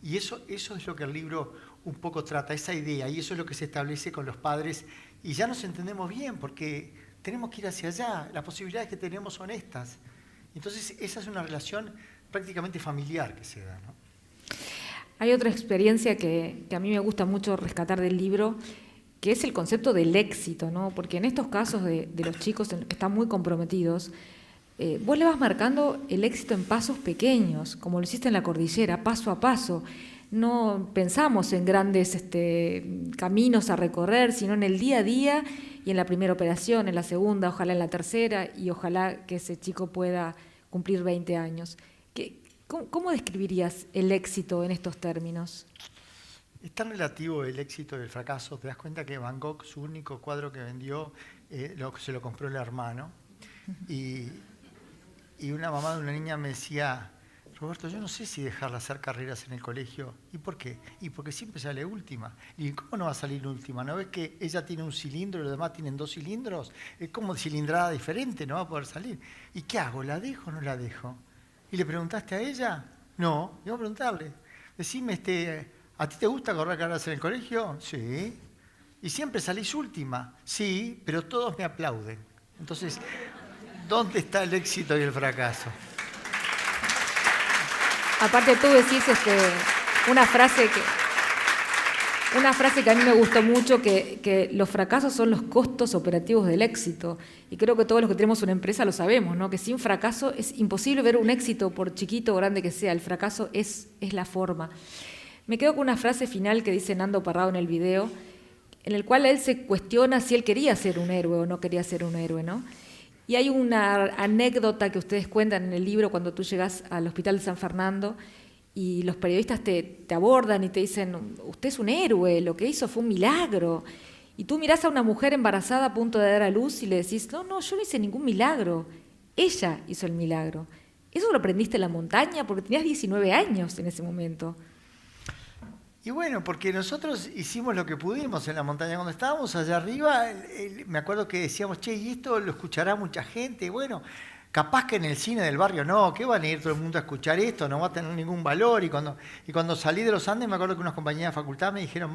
Y eso es lo que el libro un poco trata, esa idea, y eso es lo que se establece con los padres, y ya nos entendemos bien, porque tenemos que ir hacia allá, las posibilidades que tenemos son estas. Entonces, esa es una relación prácticamente familiar que se da, ¿no? Hay otra experiencia que a mí me gusta mucho rescatar del libro, que es el concepto del éxito, ¿no? Porque en estos casos de los chicos que están muy comprometidos, vos le vas marcando el éxito en pasos pequeños, como lo hiciste en la cordillera, paso a paso. No pensamos en grandes caminos a recorrer, sino en el día a día y en la primera operación, en la segunda, ojalá en la tercera, y ojalá que ese chico pueda cumplir 20 años. ¿Cómo describirías el éxito en estos términos? Es tan relativo el éxito y el fracaso. Te das cuenta que Van Gogh, su único cuadro que vendió, se lo compró el hermano. Y una mamá de una niña me decía, Roberto, yo no sé si dejarla hacer carreras en el colegio. ¿Y por qué? Y porque siempre sale última. ¿Y cómo no va a salir última? ¿No ves que ella tiene un cilindro y los demás tienen 2 cilindros? Es como cilindrada diferente, no va a poder salir. ¿Y qué hago? ¿La dejo o no la dejo? ¿Y le preguntaste a ella? No, yo voy a preguntarle. Decime, ¿a ti te gusta correr carreras en el colegio? Sí. ¿Y siempre salís última? Sí, pero todos me aplauden. Entonces, ¿dónde está el éxito y el fracaso? Aparte tú decís una frase que a mí me gustó mucho, que los fracasos son los costos operativos del éxito. Y creo que todos los que tenemos una empresa lo sabemos, ¿no? Que sin fracaso es imposible ver un éxito, por chiquito o grande que sea. El fracaso es la forma. Me quedo con una frase final que dice Nando Parrado en el video, en el cual él se cuestiona si él quería ser un héroe o no quería ser un héroe, ¿no? Y hay una anécdota que ustedes cuentan en el libro cuando tú llegas al Hospital de San Fernando y los periodistas te abordan y te dicen, usted es un héroe, lo que hizo fue un milagro. Y tú mirás a una mujer embarazada a punto de dar a luz y le decís, no, yo no hice ningún milagro, ella hizo el milagro. ¿Eso lo aprendiste en la montaña? Porque tenías 19 años en ese momento. Y bueno, porque nosotros hicimos lo que pudimos en la montaña. Cuando estábamos allá arriba, me acuerdo que decíamos, che, ¿y esto lo escuchará mucha gente? Bueno, capaz que en el cine del barrio no, ¿qué van a ir todo el mundo a escuchar esto? No va a tener ningún valor. Y cuando salí de los Andes, me acuerdo que unos compañeros de facultad me dijeron,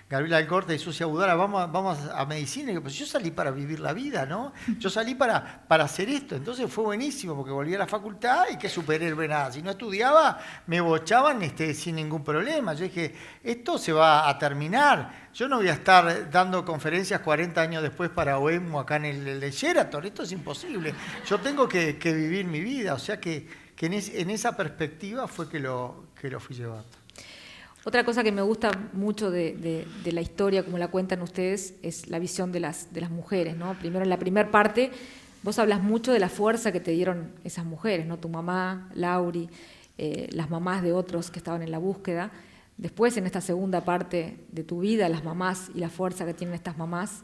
Gabriela Alcorta y Sucia Budara, vamos a medicina. Y yo, pues yo salí para vivir la vida, ¿no? Yo salí para hacer esto. Entonces fue buenísimo, porque volví a la facultad y qué superhéroe nada. Si no estudiaba, me bochaban sin ningún problema. Yo dije, esto se va a terminar. Yo no voy a estar dando conferencias 40 años después para OEMU acá en el de Sheraton. Esto es imposible. Yo tengo que vivir mi vida. O sea que en esa perspectiva fue que lo fui llevando. Otra cosa que me gusta mucho de la historia, como la cuentan ustedes, es la visión de las mujeres, ¿no? Primero, en la primera parte, vos hablas mucho de la fuerza que te dieron esas mujeres, ¿no? Tu mamá, Lauri, las mamás de otros que estaban en la búsqueda. Después, en esta segunda parte de tu vida, las mamás y la fuerza que tienen estas mamás.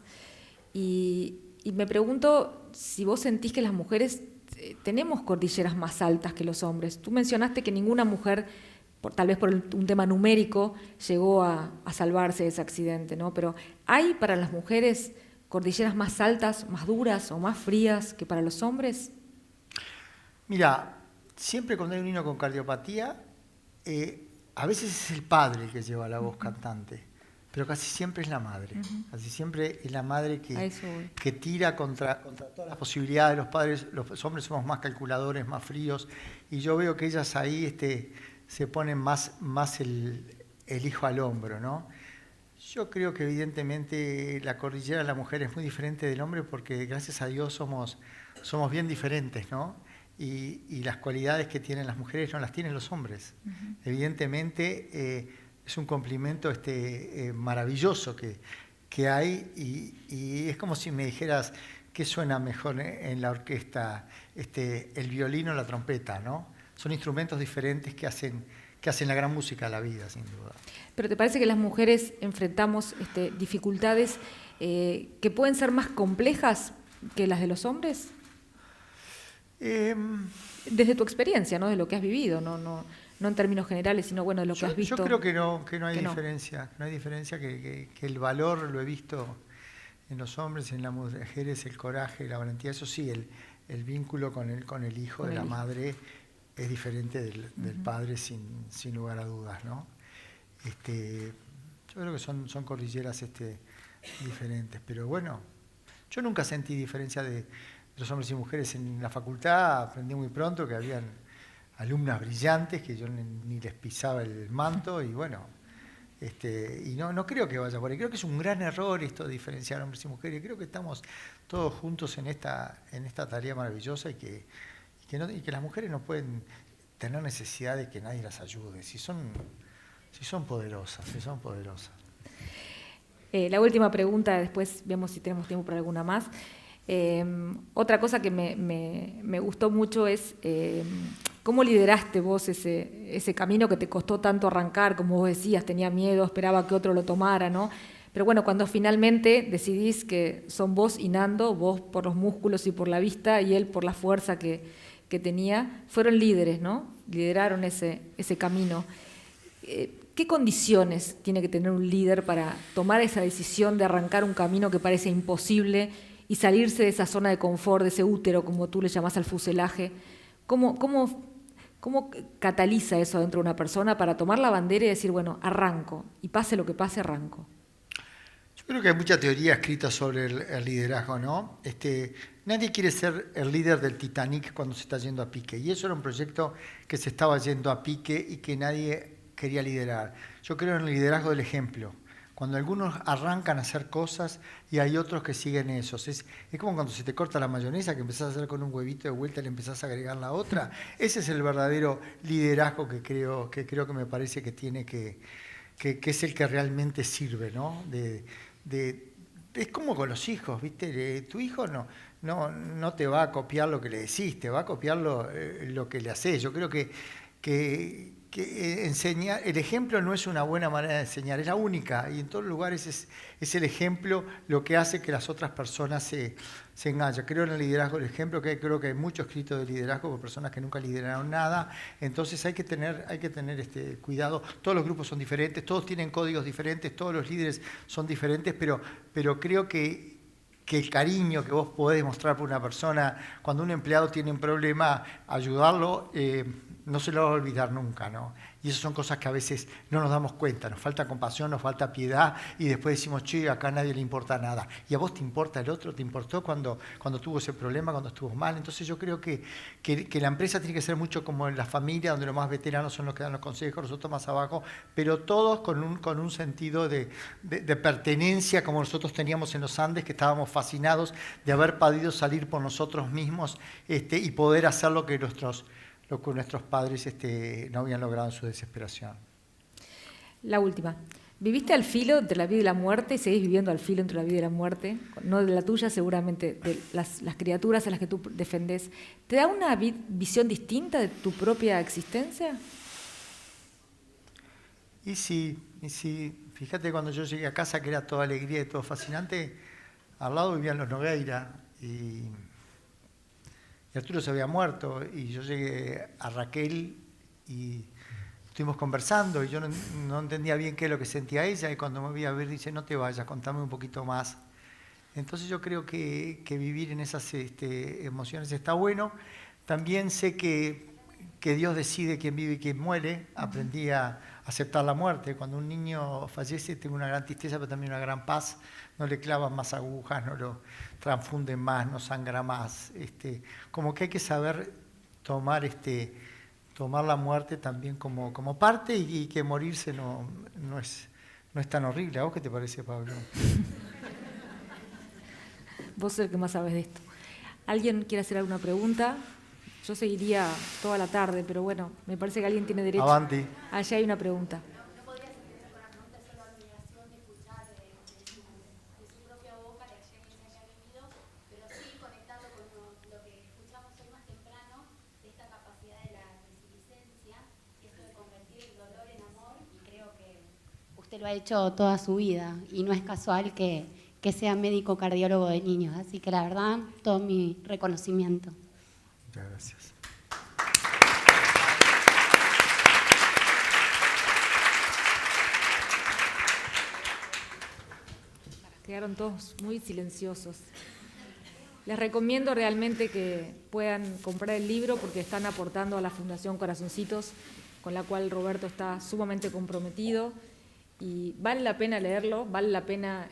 Y me pregunto si vos sentís que las mujeres tenemos cordilleras más altas que los hombres. Tú mencionaste que ninguna mujer, tal vez por un tema numérico, llegó a salvarse de ese accidente, ¿no? Pero ¿hay para las mujeres cordilleras más altas, más duras o más frías que para los hombres? Mira, siempre cuando hay un niño con cardiopatía, a veces es el padre el que lleva la voz cantante, pero casi siempre es la madre. Casi siempre es la madre que tira contra todas las posibilidades. Los padres, los hombres somos más calculadores, más fríos, y yo veo que ellas ahí se ponen más el hijo al hombro, ¿no? Yo creo que evidentemente la cordillera de la mujer es muy diferente del hombre porque gracias a Dios somos bien diferentes, ¿no? Y las cualidades que tienen las mujeres no las tienen los hombres. Evidentemente es un complemento maravilloso que hay y es como si me dijeras qué suena mejor en la orquesta, el violín o la trompeta, ¿no? Son instrumentos diferentes que hacen la gran música de la vida, sin duda. ¿Pero te parece que las mujeres enfrentamos dificultades que pueden ser más complejas que las de los hombres? Desde tu experiencia, ¿no? De lo que has vivido, no en términos generales, sino bueno, de lo que has visto. Yo creo que no hay diferencia. No hay diferencia, que el valor lo he visto en los hombres, en las mujeres, el coraje, la valentía. Eso sí, el vínculo con el hijo de la madre es diferente del padre sin lugar a dudas, ¿no? Yo creo que son cordilleras diferentes, pero bueno, yo nunca sentí diferencia de los hombres y mujeres en la facultad. Aprendí muy pronto que habían alumnas brillantes que yo ni les pisaba el manto y bueno, y no creo que vaya por ahí. Creo que es un gran error esto de diferenciar hombres y mujeres. Creo que estamos todos juntos en esta tarea maravillosa y que las mujeres no pueden tener necesidad de que nadie las ayude, si son poderosas. La última pregunta, después vemos si tenemos tiempo para alguna más. Otra cosa que me gustó mucho es cómo lideraste vos ese camino que te costó tanto arrancar, como vos decías, tenía miedo, esperaba que otro lo tomara, ¿no? Pero bueno, cuando finalmente decidís que son vos y Nando, vos por los músculos y por la vista y él por la fuerza que tenía, fueron líderes, ¿no? Lideraron ese camino. ¿Qué condiciones tiene que tener un líder para tomar esa decisión de arrancar un camino que parece imposible y salirse de esa zona de confort, de ese útero, como tú le llamás al fuselaje? ¿Cómo cataliza eso dentro de una persona para tomar la bandera y decir, bueno, arranco, y pase lo que pase, arranco? Yo creo que hay mucha teoría escrita sobre el liderazgo, ¿no? Nadie quiere ser el líder del Titanic cuando se está yendo a pique, y eso era un proyecto que se estaba yendo a pique y que nadie quería liderar. Yo creo en el liderazgo del ejemplo. Cuando algunos arrancan a hacer cosas y hay otros que siguen esos. Es como cuando se te corta la mayonesa, que empezás a hacer con un huevito de vuelta y le empezás a agregar la otra. Ese es el verdadero liderazgo que creo que me parece que tiene que es el que realmente sirve, ¿no? Es como con los hijos, ¿viste? Tu hijo no te va a copiar lo que le decís, te va a copiar lo que le haces. Yo creo que enseñar, el ejemplo no es una buena manera de enseñar, es la única, y en todos los lugares es el ejemplo lo que hace que las otras personas se enganchen. Creo en el liderazgo del ejemplo, creo que hay mucho escrito de liderazgo por personas que nunca lideraron nada, entonces hay que tener cuidado. Todos los grupos son diferentes, todos tienen códigos diferentes, todos los líderes son diferentes, pero creo que el cariño que vos podés mostrar por una persona, cuando un empleado tiene un problema, ayudarlo, no se lo va a olvidar nunca, ¿no? Y esas son cosas que a veces no nos damos cuenta, nos falta compasión, nos falta piedad, y después decimos, che, acá a nadie le importa nada. Y a vos te importa el otro, te importó cuando tuvo ese problema, cuando estuvo mal. Entonces yo creo que la empresa tiene que ser mucho como en la familia, donde los más veteranos son los que dan los consejos, nosotros más abajo, pero todos con un sentido de pertenencia, como nosotros teníamos en los Andes, que estábamos fascinados de haber podido salir por nosotros mismos y poder hacer lo que nuestros padres no habían logrado en su desesperación. La última. ¿Viviste al filo entre la vida y la muerte y seguís viviendo al filo entre la vida y la muerte? No de la tuya, seguramente, de las criaturas a las que tú defendés. ¿Te da una visión distinta de tu propia existencia? Y sí. Fíjate, cuando yo llegué a casa, que era toda alegría y todo fascinante, al lado vivían los Nogueira y Arturo se había muerto, y yo llegué a Raquel y estuvimos conversando y yo no entendía bien qué es lo que sentía ella, y cuando me vi a ver dice, no te vayas, contame un poquito más. Entonces yo creo que vivir en esas emociones está bueno. También sé que Dios decide quién vive y quién muere. Aprendí a aceptar la muerte. Cuando un niño fallece tengo una gran tristeza, pero también una gran paz. No le clavan más agujas, no lo transfunden más, no sangra más. Como que hay que saber tomar la muerte también como parte, y que morirse no es tan horrible. ¿A vos qué te parece, Pablo? Vos sos el que más sabes de esto. ¿Alguien quiere hacer alguna pregunta? Yo seguiría toda la tarde, pero bueno, me parece que alguien tiene derecho. Avanti. Allá hay una pregunta. ¿No podrías entender con la pregunta solo admiración de escuchar de su propia boca la experiencia que ha vivido, pero sí conectando con lo que escuchamos hoy más temprano, de esta capacidad de la resiliencia, esto de convertir el dolor en amor, y creo que usted lo ha hecho toda su vida, y no es casual que sea médico cardiólogo de niños, así que la verdad, todo mi reconocimiento. Muchas gracias. Quedaron todos muy silenciosos. Les recomiendo realmente que puedan comprar el libro, porque están aportando a la Fundación Corazoncitos, con la cual Roberto está sumamente comprometido, y vale la pena leerlo, vale la pena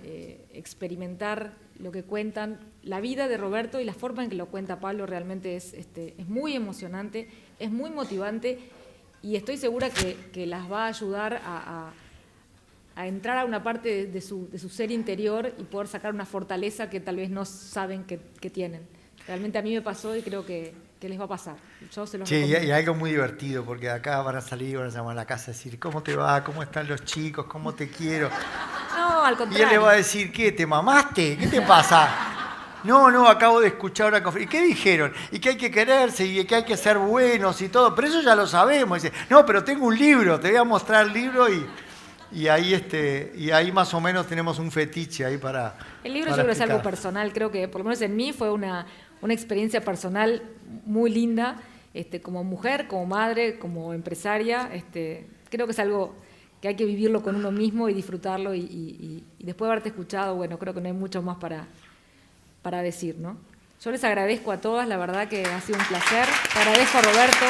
experimentar lo que cuentan. La vida de Roberto y la forma en que lo cuenta Pablo realmente es muy emocionante, es muy motivante, y estoy segura que las va a ayudar a entrar a una parte de su ser interior y poder sacar una fortaleza que tal vez no saben que tienen. Realmente a mí me pasó y creo que les va a pasar. Yo se los recomiendo. Y algo muy divertido, porque de acá van a salir, van a llamar a la casa a decir, ¿cómo te va? ¿Cómo están los chicos? ¿Cómo te quiero? No, al contrario. Y él le va a decir, ¿qué? ¿Te mamaste? ¿Qué te pasa? No, acabo de escuchar una conferencia. ¿Y qué dijeron? Y que hay que quererse y que hay que ser buenos y todo. Pero eso ya lo sabemos. Dice, no, pero tengo un libro, te voy a mostrar el libro y ahí más o menos tenemos un fetiche ahí para. El libro yo creo que es algo personal, creo que por lo menos en mí fue una experiencia personal muy linda, como mujer, como madre, como empresaria. Creo que es algo que hay que vivirlo con uno mismo y disfrutarlo y después de haberte escuchado, bueno, creo que no hay mucho más para decir, ¿no? Yo les agradezco a todas, la verdad que ha sido un placer. Te agradezco a Roberto,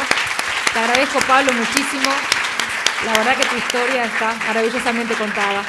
te agradezco Pablo muchísimo. La verdad que tu historia está maravillosamente contada.